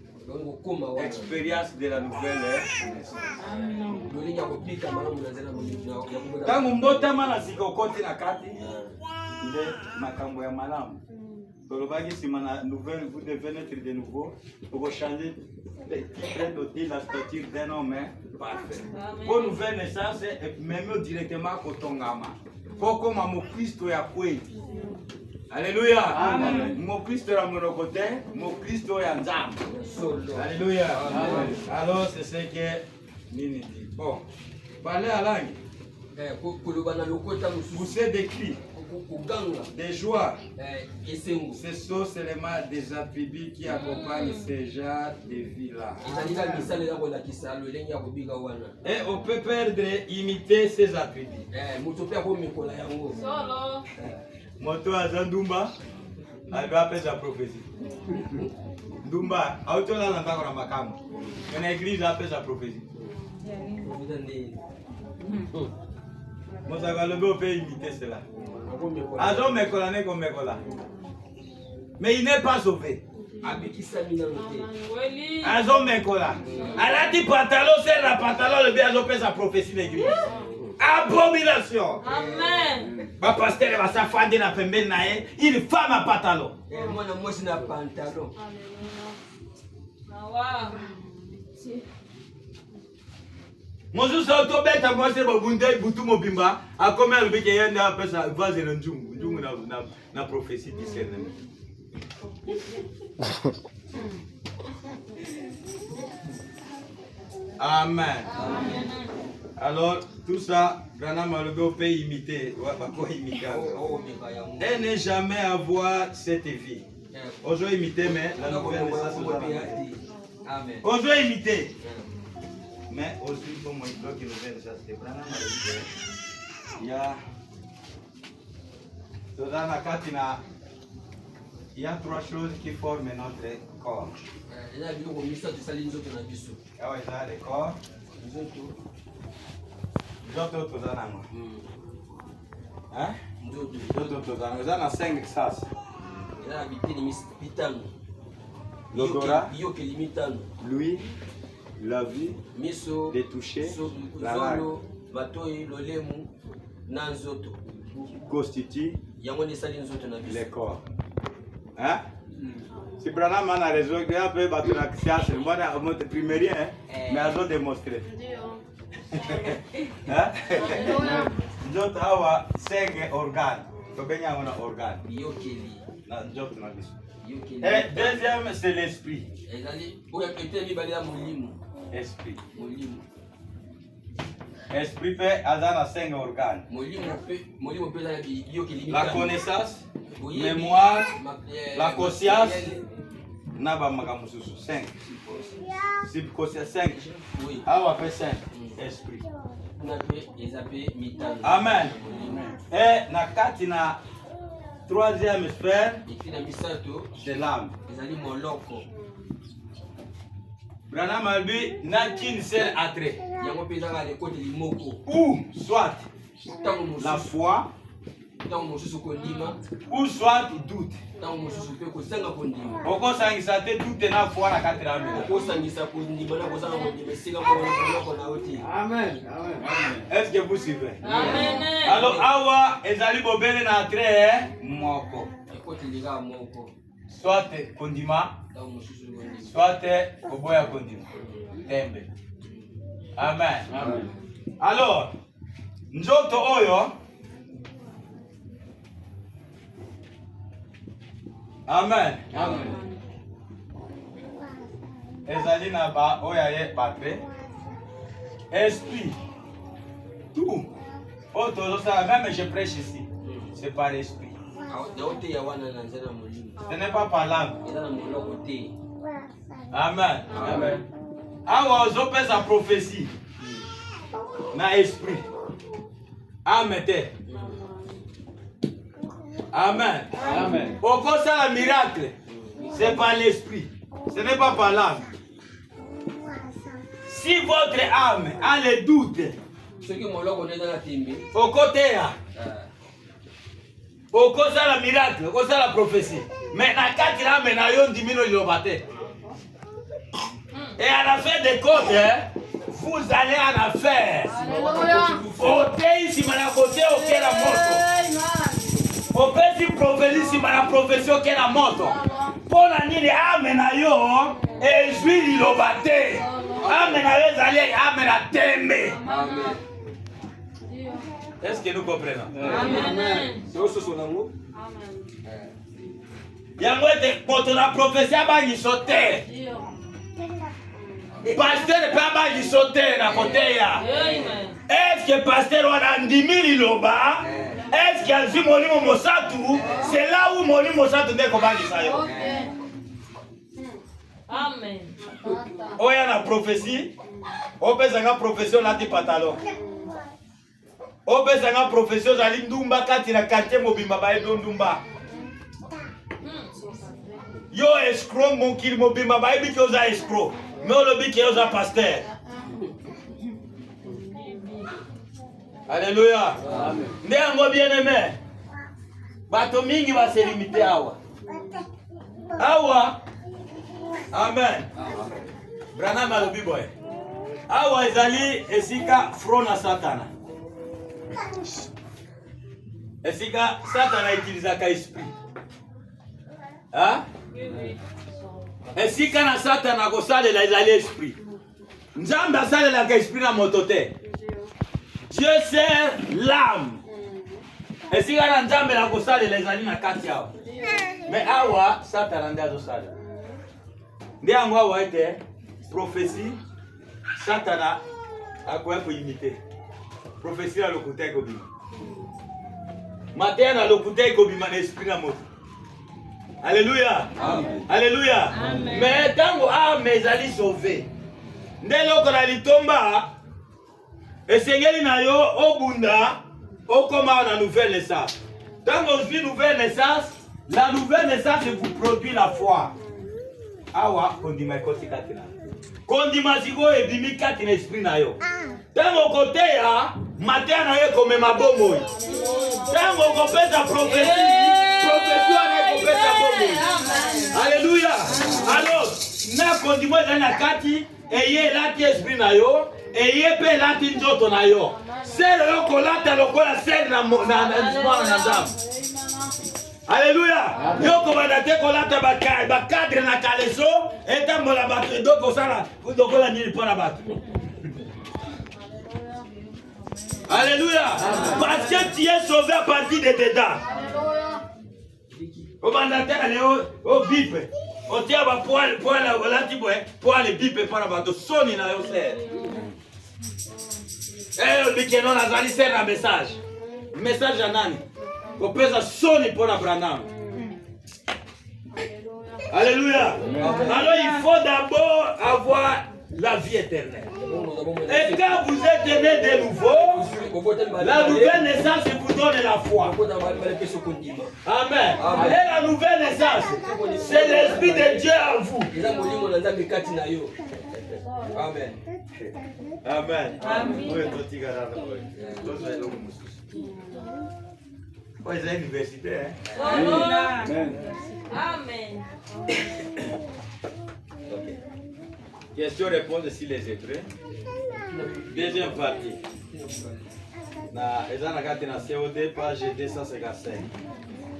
Expérience de la nouvelle naissance. Quand on mbotama na sikokoti na kati, nde makambo ya malamu. Si ma nouvelle, vous devez naître de nouveau pour changer la stature d'un homme parfait. Pour nouvelle naissance, même directement au Tongama. Pour comme mon Christ est à Alléluia. Mon Christ est à mon côté, mon Christ est à Nzam. Alléluia. Alors c'est ce que Nini dit. Bon, parlez à langue. Vous êtes décrit. Des joies. Ce sont seulement des attributs qui accompagnent ces genres de vie-là. Et on peut perdre, imiter ces attributs. Moto aza Ndumba. Elle va appeler sa prophétie. Ndumba, autola l'entendre dans ma cam. Une église appelle sa prophétie. Moi, ça va le beau pays imiter cela. Azon me colane comme me cola. Mais il n'est pas sauvé. Azon me cola. Elle a dit pantalon, c'est la pantalon, le bien azon fait sa prophétie d'église. Abomination. Amen. Ma pasteur va s'affander na pembe nae, il femme à pantalon. Moi c'est na pantalon. Wow. Mozu sa to beta mo se babunde butu mobimba, a comme elle be ke na pesa vase na njungu, njungu na prophétie discernement. Amen. Alors, tout ça, Grana Malogo peut imiter. Elle n'est jamais avoir cette vie. Aujourd'hui imiter, mais la nouvelle naissance. Aujourd'hui imiter. Mais aussi, comme il faut qu'il nous vienne ça, c'est Grana Malogo. Il y a trois choses qui forment notre corps. Ah ouais, ça, le corps. Nzoto tozana ngo. Hein? Nzoto tozana. Tozana 5 sas. Ela biteni mitano. L'odorat, Yoke limitano. l'ouïe, la vue, Miso, les toucher, la langue. Matoi, lolemu, na nzoto. Constitue Yango nesali nzoto na biso. le corps. Hein? Si Branham a raison, il y a un peu de science, moi je primaire rien, mais elles ont démontré. Nous avons 5 organes. Nous avons un organe. Yokeli. Et deuxième, c'est l'esprit. Esprit. Esprit fait à 5 organes. La connaissance, mémoire, la conscience, Naba Makamususu, 5. Si conscience 5, on fait 5. Esprit. Amen. Et na kati na troisième sphère, c'est l'âme. Branham Albi n'a qu'une seule attrait. Ou soit la foi, ou soit doute. Pourquoi ça existe tout est la foi la quatrième. Amen. Est-ce que vous suivez? Amen. Alors awa ezali bobele na attrait moko. Soit condiment, soit oboya condiment. Tembe. Amen. Alors, njoto oyo. Amen. Ezali na ba oya ye patre. Esprit. Tout. Autre ça même je prêche ici. C'est par l'esprit. Ce n'est pas par langue. Amen. Amen. Awa ozope sa prophétie. Na esprit. Amen. Amen. Amen. Au cause ça le miracle, c'est par l'esprit. Ce n'est pas par l'âme. Si votre âme a le doute, au côté au cause ça le miracle, au cause ça la prophétie. Mais na quatre âmes na yon dimino l'obate. Et à la fin des comptes, vous allez en affaire. Côté ici, ma côté au quai la moto. Au petit prophétie ici, ma prophétie au quai la moto. Pour la nuit, amen na yo et juif l'obate. Amen na yo allez, amen na tembe. Amen. Est-ce que nous comprenons? Amen. C'est aussi son amour. Amen. Yango ete poto na prophétie abangi sauter. Pasteur pas abangi sauter na côté ya. Est-ce que pasteur wana ndimi liloba? Est-ce que azwi molimo mosatu? C'est là où molimo mosatu ndeko bangi sayo. Amen. Oya na prophétie. Opezanga prophétie on a dit pantalon. opesa nga profession zali ndumba kati na quartier mobimba ba edo ndumba. Yo escroc mon kili mobimba ba ebi ke oza escroc. Mais on le dit que oza pasteur. Alléluia. Amen. Ndengo bien-aimé. Bato mingi va se limiter awa. Awa. Amen. Branham alobi boy. Awa ezali esika frona satana. Esika satana utilizaka esprit. Ah? Esika na satana kosalela ezali esprit. Nzambe asalelaka esprit na moto te. Dieu sert l'âme. Esika na nzambe na kosalela ezali na kati awa. Mais awa satana nde azosalela. Nde yango awa ete prophétie satana akoya koimite. Prophétie na lokuta ekobima. Matin na lokuta ekobima na esprit na moto. Alléluia. Amen. Alléluia. Amen. Mais tango âme ezali sauvé. Nde loko na litomba esengeli na yo obunda okoma na nouvelle naissance. Tango on vit nouvelle naissance, la nouvelle naissance vous produit la foi. Awa kondima ekoti kati na. Kondima siko ebimi kati na esprit na yo. Tango kote ya matin na yo komema bomoi. Tango kopesa prophétie, prophétie na kopesa bomoi. Alléluia. Alors, na kondima za na kati eye lati esprit na yo, eye pe lati nzoto na yo. Sere yo kolata lokola sere na nzambe. Alléluia. Yo komanda te kolata ba cadre na kaleso etambola bato doko sala lokola nini pona bato. Alléluia. Parce que tu es sauvé à partir de dedans. Au mandataire, au bip. On tient à poil, poil, bip, par la sonne na yo ser. Et le biquet non, la sert un message. Message à Nani. On peut ça sonner pour la Branham. Alléluia. Alors il faut d'abord avoir la vie éternelle. Et quand vous êtes né de nouveau, la nouvelle naissance vous donne la foi. Amen. Amen. Et la nouvelle naissance, c'est l'Esprit de Dieu en vous. Amen. Amen. Amen. C'est l'université. Amen. Amen. Okay. Question-réponse si les Hébreux. Deuxième partie. Na ezana kati na COD page 255.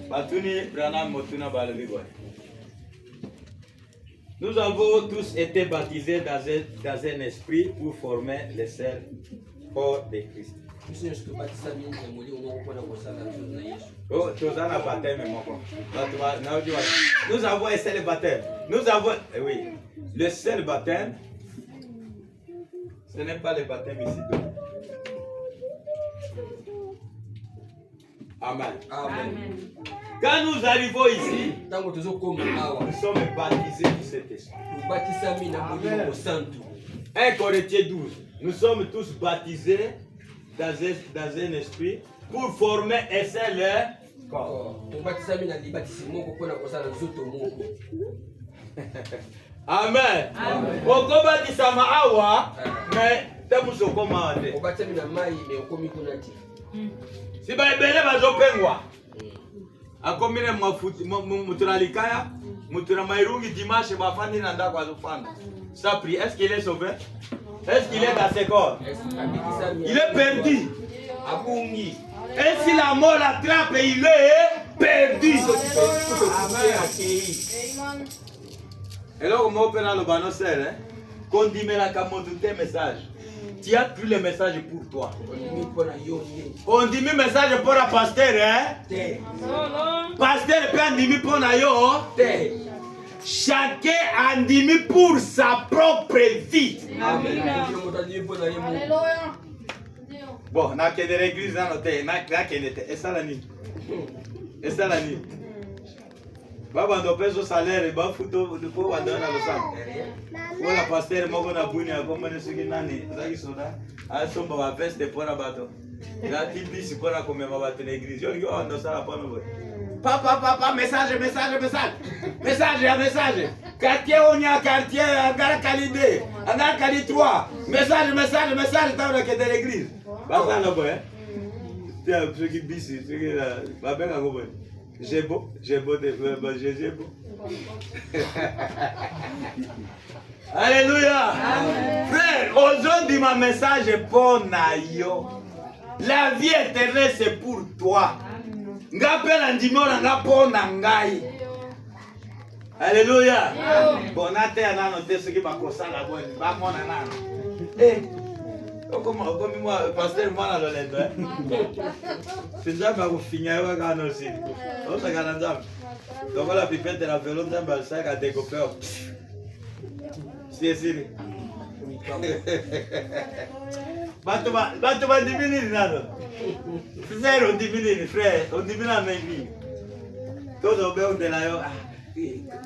Batuni Branham Motuna Balbigoy. Nous avons tous été baptisés dans un esprit pour former le seul corps de Christ. Oh, nous avons un seul baptême. Nous avons, oui, le seul baptême. Ce n'est pas le baptême ici. Amen. Amen. Quand nous arrivons ici, nous sommes baptisés du Saint-Esprit. 1 Corinthiens 12. Nous sommes tous baptisés dans un esprit pour former un seul corps. Amen. Okoba disama awa, mais temuso komande. Si ba ebele bazopengwa. Akomine muturalikaya, mutura mairungi dimanche bafandi na ndako azofanda. Ça prie, est-ce qu'il est sauvé? Est-ce qu'il est dans ses corps? Il est perdu. Abungi. Et si la mort l'attrape, il est perdu. Et là, on m'ouvre dans le banosel, qu'on dit mais la camoufle message. Tu as pris le message pour toi. On dit le message pour la pasteur, hein? Pasteur peut en dire pour la yo. Chacun en dit pour sa propre vie. Amen. Bon, na kende l'église dans l'hôtel, na kende te. Et ça la nuit. Et ça la nuit. Baba ndo peso salaire, ba futo de po wanda na losam. Wala pasteur moko na buni akoma ne suki nani, zaki soda. Asomba ba peste pona bato. La tibisi pour la commémorer à l'église. Yo on doit ça la bonne voix. Papa, message. Message. Quartier Onia, quartier Angara Kalidé, Angara Kali 3. Message, dans de l'église. Bah ça là hein. Tiens, ceux qui bisi, ceux qui là, va bien à comprendre. J'ai beau, j'ai beau. Alléluia. Frère, aujourd'hui ma message est pour Nayo. La vie éternelle c'est pour toi. Ngapela ndimona ngapona ngai. Alléluia. Bonate anano te ce qui va kosala bon, ba mona nano. Eh. Comme moi pasteur moi la lendo. C'est ça va finir wa kana aussi. On ça kana nzambe. Donc la pipette de la vélo nzambe ça ka découpé. C'est Bato ba divinini nano. Frère, on divinini, frère, on divinini mengi. Todo beo de la yo.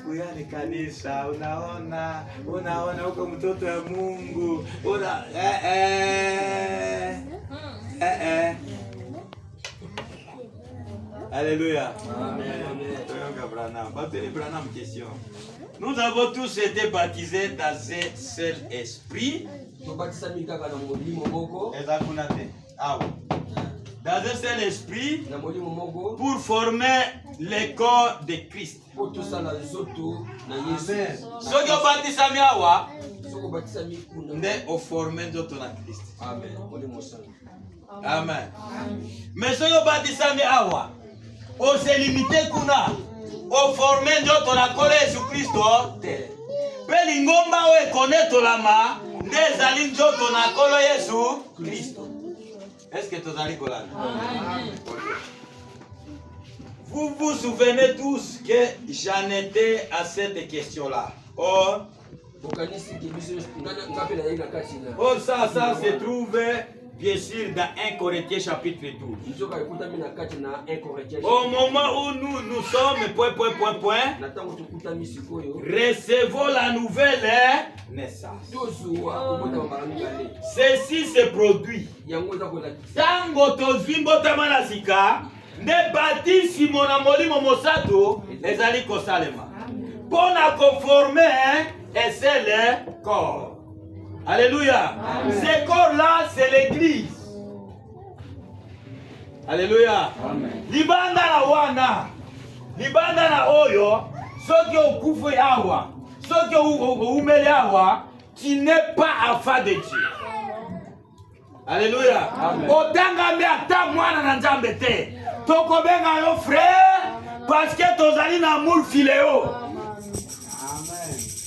Kuyani kanisa, unaona huko mtoto ya Mungu. Alléluia. Amen. Branham, question. Nous avons tous été baptisés dans un seul esprit. Dans un seul esprit pour former le corps de Christ. Ceux qui ont baptisé Awa, nous ont formé d'autres dans Christ. Amen. Mais ceux qui ont baptisé Awa, on s'est limité kuna, on formé d'autres dans corps de Jésus-Christ. Mais l'ingomba on connaît la main, des alines d'autres dans corps de Jésus-Christ. Est-ce que tu as dit là? Vous vous souvenez tous que j'en étais à cette question-là. Oh, ça se trouve bien sûr dans 1 Corinthiens chapitre 12. Au moment où nous sommes, recevons la nouvelle naissance. Ceci se produit. Tango tozimbo tamanasika, ne bâtisse mon amolimo mosato, les ali kosalema. Pour la conformer, et c'est le corps. Alléluia. Ce corps-là, c'est l'église. Alléluia. Libanda na wana. Libanda na oyo. Soki okufe awa. Soki umele awa. Tu n'es pas enfant de Dieu. Alléluia. Otanga me ata mwana na nzambe te. Tokobenga yo frère. Parce que tozali na amour filéo.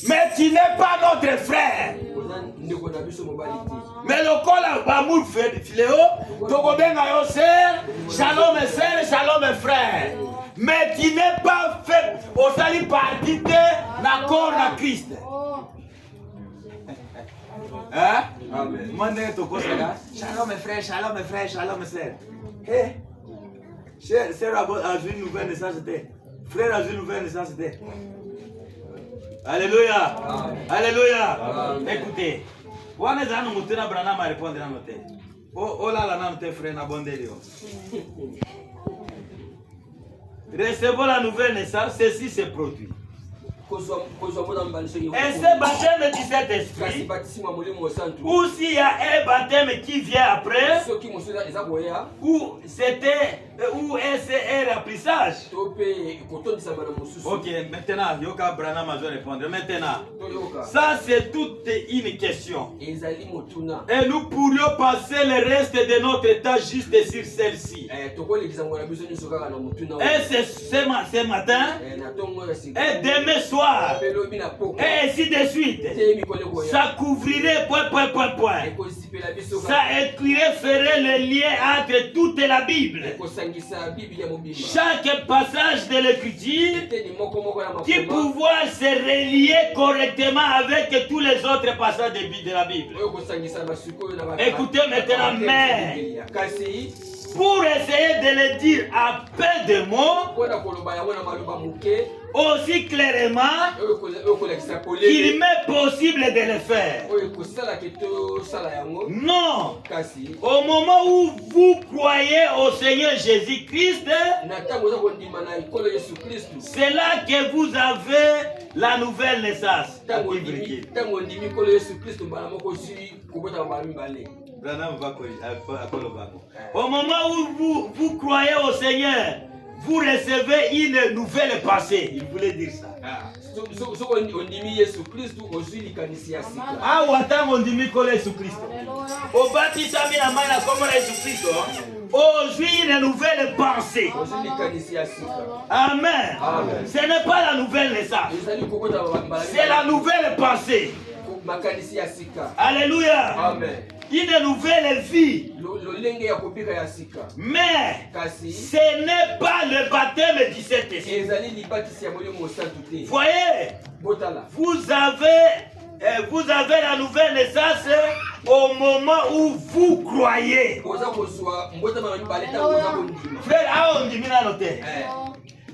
Mais tu n'es pas notre frère. Mais le col amour filéo, tokobenga yo sœur, shalom mes sœurs, shalom mes frères. Mais tu n'es pas fait au salut partie de la corps de Christ. Hein? Amen. Shalom mes frères, shalom mes frères, shalom mes sœurs. Hey, sœur a vu une nouvelle naissance. Frère a vu une nouvelle naissance. Alléluia. Alléluia. Écoutez. Wana zanu mutuna Branham répondre à noter. Oh là là noter frère na bondelio. Recevons la nouvelle naissance, ceci se produit. Et ce baptême de cet esprit, ou s'il y a un baptême qui vient après, ou c'était, ou c'est un remplissage. Ok, maintenant, Yoka Branham va répondre. Maintenant, ça c'est toute une question. Et nous pourrions passer le reste de notre état juste sur celle-ci. Et c'est ce matin, et demain soir. Et ainsi de suite. Ça couvrirait point. Ça ferait le lien entre toute la Bible. Chaque passage de l'écriture qui pouvoir se relier correctement avec tous les autres passages de la Bible. Écoutez maintenant, mais pour essayer de le dire à peu de mots, aussi clairement qu'il m'est possible de le faire. Non. Au moment où vous croyez au Seigneur Jésus-Christ, c'est là que vous avez la nouvelle naissance. Au moment où vous croyez au Seigneur, vous recevez une nouvelle pensée. Il voulait dire ça. Ah, watango ndimi kola Yesu Kristo. Obatisa mina mana comme Yesu Kristo. Aujourd'hui une nouvelle pensée. Amen. Amen. Ce n'est pas la nouvelle naissance. C'est la nouvelle pensée. Alléluia. Amen. Une nouvelle vie. Mais ce n'est pas le baptême du Saint-Esprit. Voyez, vous avez la nouvelle naissance au moment où vous croyez. Frère,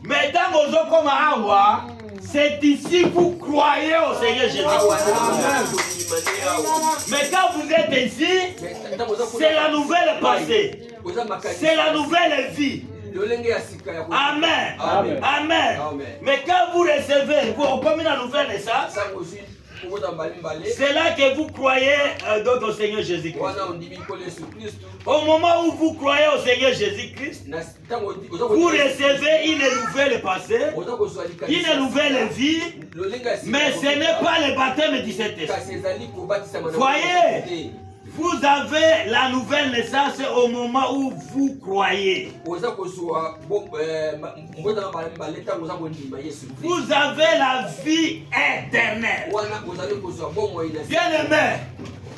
mais dans vos comme Awa, c'est ici que vous croyez au Seigneur Jésus. Mais quand vous êtes ici, c'est la nouvelle pensée. C'est la nouvelle vie. Amen. Amen. Amen. Mais quand vous recevez, comme une nouvelle naissance, c'est là que vous croyez au Seigneur Jésus-Christ. Au moment où vous croyez au Seigneur Jésus-Christ, vous recevez une nouvelle pensée, une nouvelle vie, mais ce n'est pas le baptême du Saint-Esprit. Voyez, vous avez la nouvelle naissance au moment où vous croyez. Vous avez la vie éternelle. Bien aimé,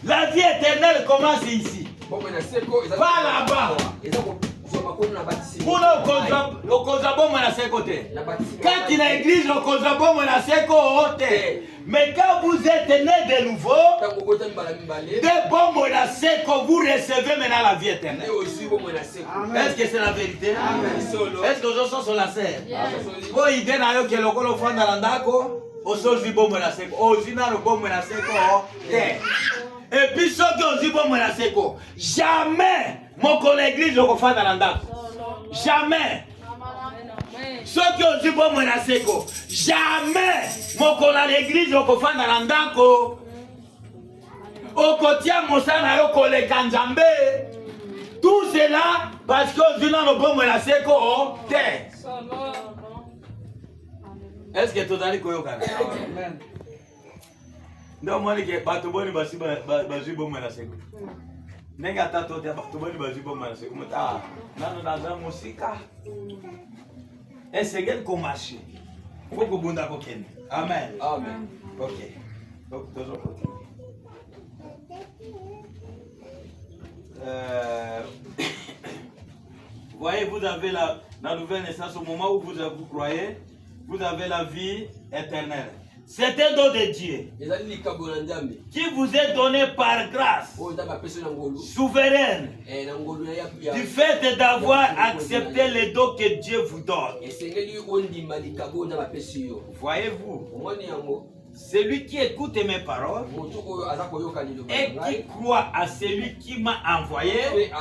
la vie éternelle commence ici. Pas là-bas. Quand il a église, mais quand vous êtes né de nouveau, vous recevez maintenant la vie éternelle. Est-ce que c'est la vérité? Est-ce que vous sont la serre? Et puis ceux qui ont dit bon moi jamais mon collègue l'église le refait dans l'andako. Jamais. Ceux qui ont dit bon moi jamais mon collègue l'église le refait dans l'andako. Au côté mon sang yo collègue Kanjambe. Tout cela parce que dit non bon moi Est-ce que tu as dit koyoka? Amen. Non, moi, je ne sais pas si je suis bon. Nenga tato te batubani bazibo manase kumata nano naza musika esengel komashi foko bunda kokene amen amen ok donc toujours continue voyez, vous avez la nouvelle naissance au moment où vous croyez, vous avez la vie éternelle. C'est un don de Dieu qui vous est donné par grâce souveraine du fait d'avoir accepté les dons que Dieu vous donne. Voyez-vous, celui qui écoute mes paroles et qui croit à celui qui m'a envoyé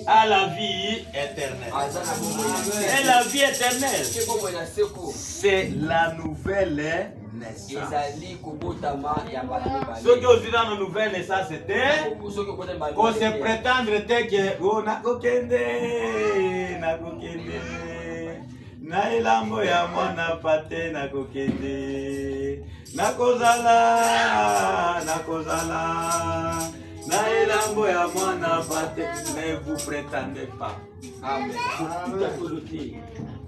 a la vie éternelle. Et la vie éternelle, c'est la nouvelle naissance. Ceux qui ont vu dans la nouvelle naissance, c'était qu'on se prétendre que na ilambo ya mwana pate na kokende nakozala na ilambo ya mwana pate. Ne vous prétendez pas. Amen.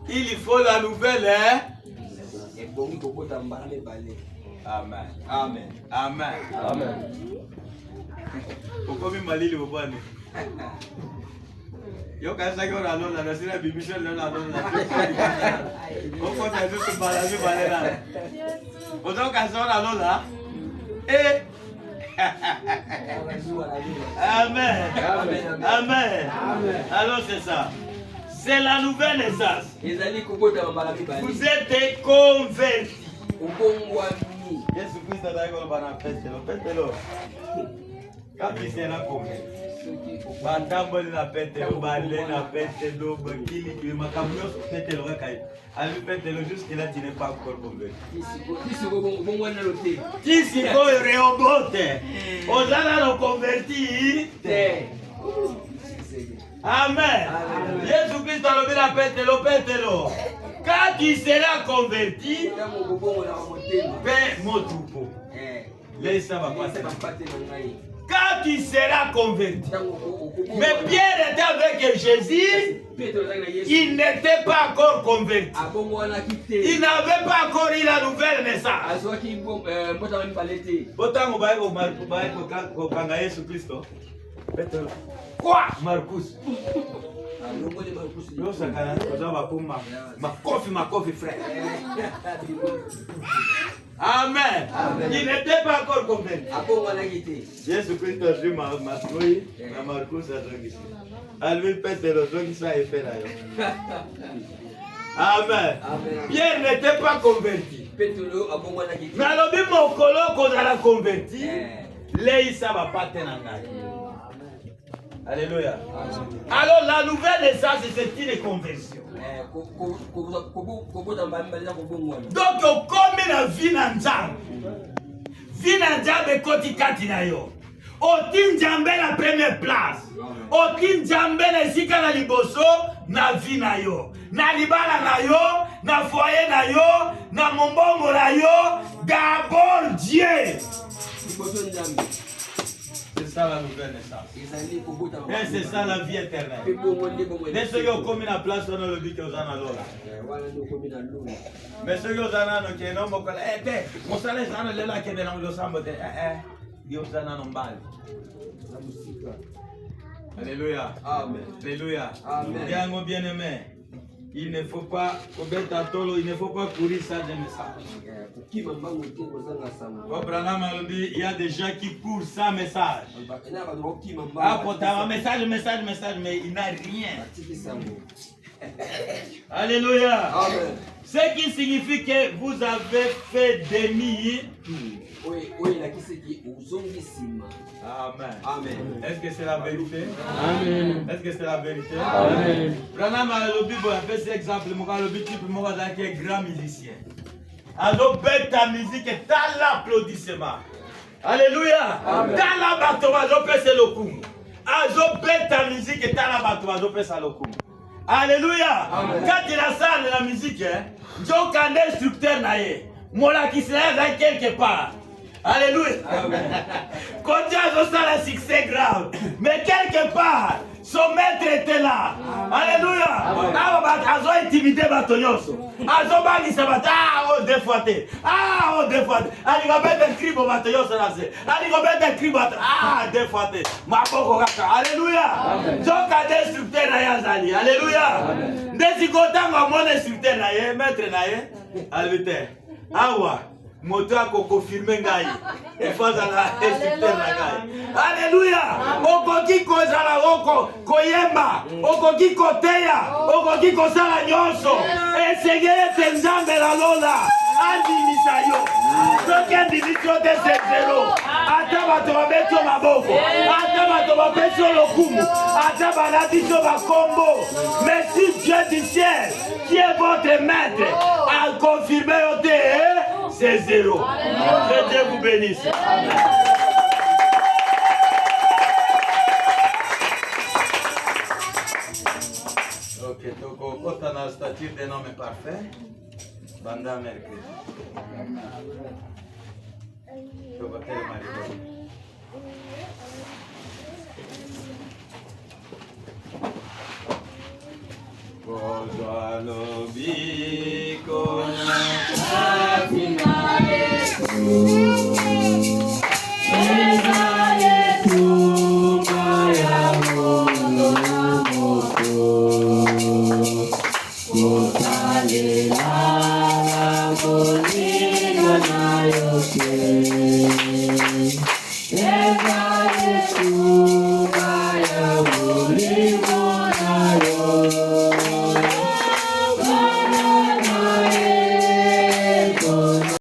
Il faut la nouvelle, hein? Amen. Amen. Amen. Amen. Pourquoi malili bobane? Yo kasa ko ralo na sina bibisho le na na. O ko ta ju bala ju bala na. O do kasa ralo la. Amen. Amen. Alors c'est ça. C'est la nouvelle naissance. Vous êtes convertis. Jésus-Christ a dit que vous pétez-le. Quand il sera converti. Bandamboli na pétez-le, balé na pétez-le, bakili, makamyo pétez-le, allez pétez-le jusque-là tu n'es pas encore converti. Qui s'y réobote? Osana no converti. Amen. Jésus-Christ a levé la pétez-le. Quand tu seras converti, paix mon troupeau. Laisse ça va passer. Quand tu seras converti. Mais Pierre était avec Jésus, il n'était pas encore converti. Il n'avait pas encore eu la nouvelle naissance. Quoi? Marcus. Makofi frère. Amen. Il n'était pas encore convaincu. Jésus-Christ a dit Marcus a dit Alvin pète le jour qui soit fait là. Amen. Pierre n'était pas converti. Mais alors, mon colo qu'on a converti, les ça va pas tenir. Alléluia. Alors la nouvelle naissance, c'est une conversion. Donc comme la vie n'enjambe. Vie n'enjambe koti kati na yo. Oti njambe la première place. Oti njambe na sika na liboso na vie na yo. Na libala na yo, na foyer na yo, na mombongo na yo, d'abord Dieu. C'est ça la nouvelle naissance. Et c'est ça la vie éternelle. Mais ceux qui ont commis la place, on a le but qu'ils ont là. Mais ceux qui ont là, qui ont mon salaire, c'est là qui est dans le sang. Ils ont Alléluia. Amen. Alléluia. Amen. Bien aimé. Il ne faut pas courir sans des messages. Il y a des gens qui courent sans message. Message, mais il n'a rien. Alléluia. Amen. Ce qui signifie que vous avez fait demi. Amen. Amen. Est-ce que c'est la vérité? Amen. Est-ce que c'est la vérité? Amen. Branham a le Bible a fait cet exemple. Le Bible moi qui est grand musicien. Alors bête ta musique et t'as l'applaudissement. Alléluia. T'as la batoma, je peux se le coup. Alors bête ta musique et t'as la batoma, je peux se le coup. Alléluia. Quand il a ça la musique, je connais instructeur naïe. Mola qui se lève quelque part. Alléluia. Quand Dieu a un succès grave, mais quelque part, son maître était là. Alléluia. Azo intimidé Batonyoso. Azo bagi sabata. Ah, deux fois. Ali va mettre un cri pour Batonyoso là. Ali va mettre un cri pour ah, deux fois. Ma boko kaka. Alléluia. Donc à destructeur na yazali. Alléluia. Ndesi kotanga mon instructeur na ye, maître na ye. Alvite. Awa. Moto a confirmé ngai. Il faut la instructeur na ngai. Alléluia. Okoki kozala oko koyemba. Okoki koteya. Okoki kosala nyonso. Esengele tenzambe la lola. Andimisa yo. Soki division de 0. Ata bato babetio maboko. Ata bato babetio lokumu. Ata balati so bakombo. Mais si Dieu du ciel, qui est votre maître, a confirmé au c'est 0. Que Dieu vous bénisse. Ok, donc quand on a le statut d'un homme parfait, Banda Mercredi. Je vais te le Yeah. Amen.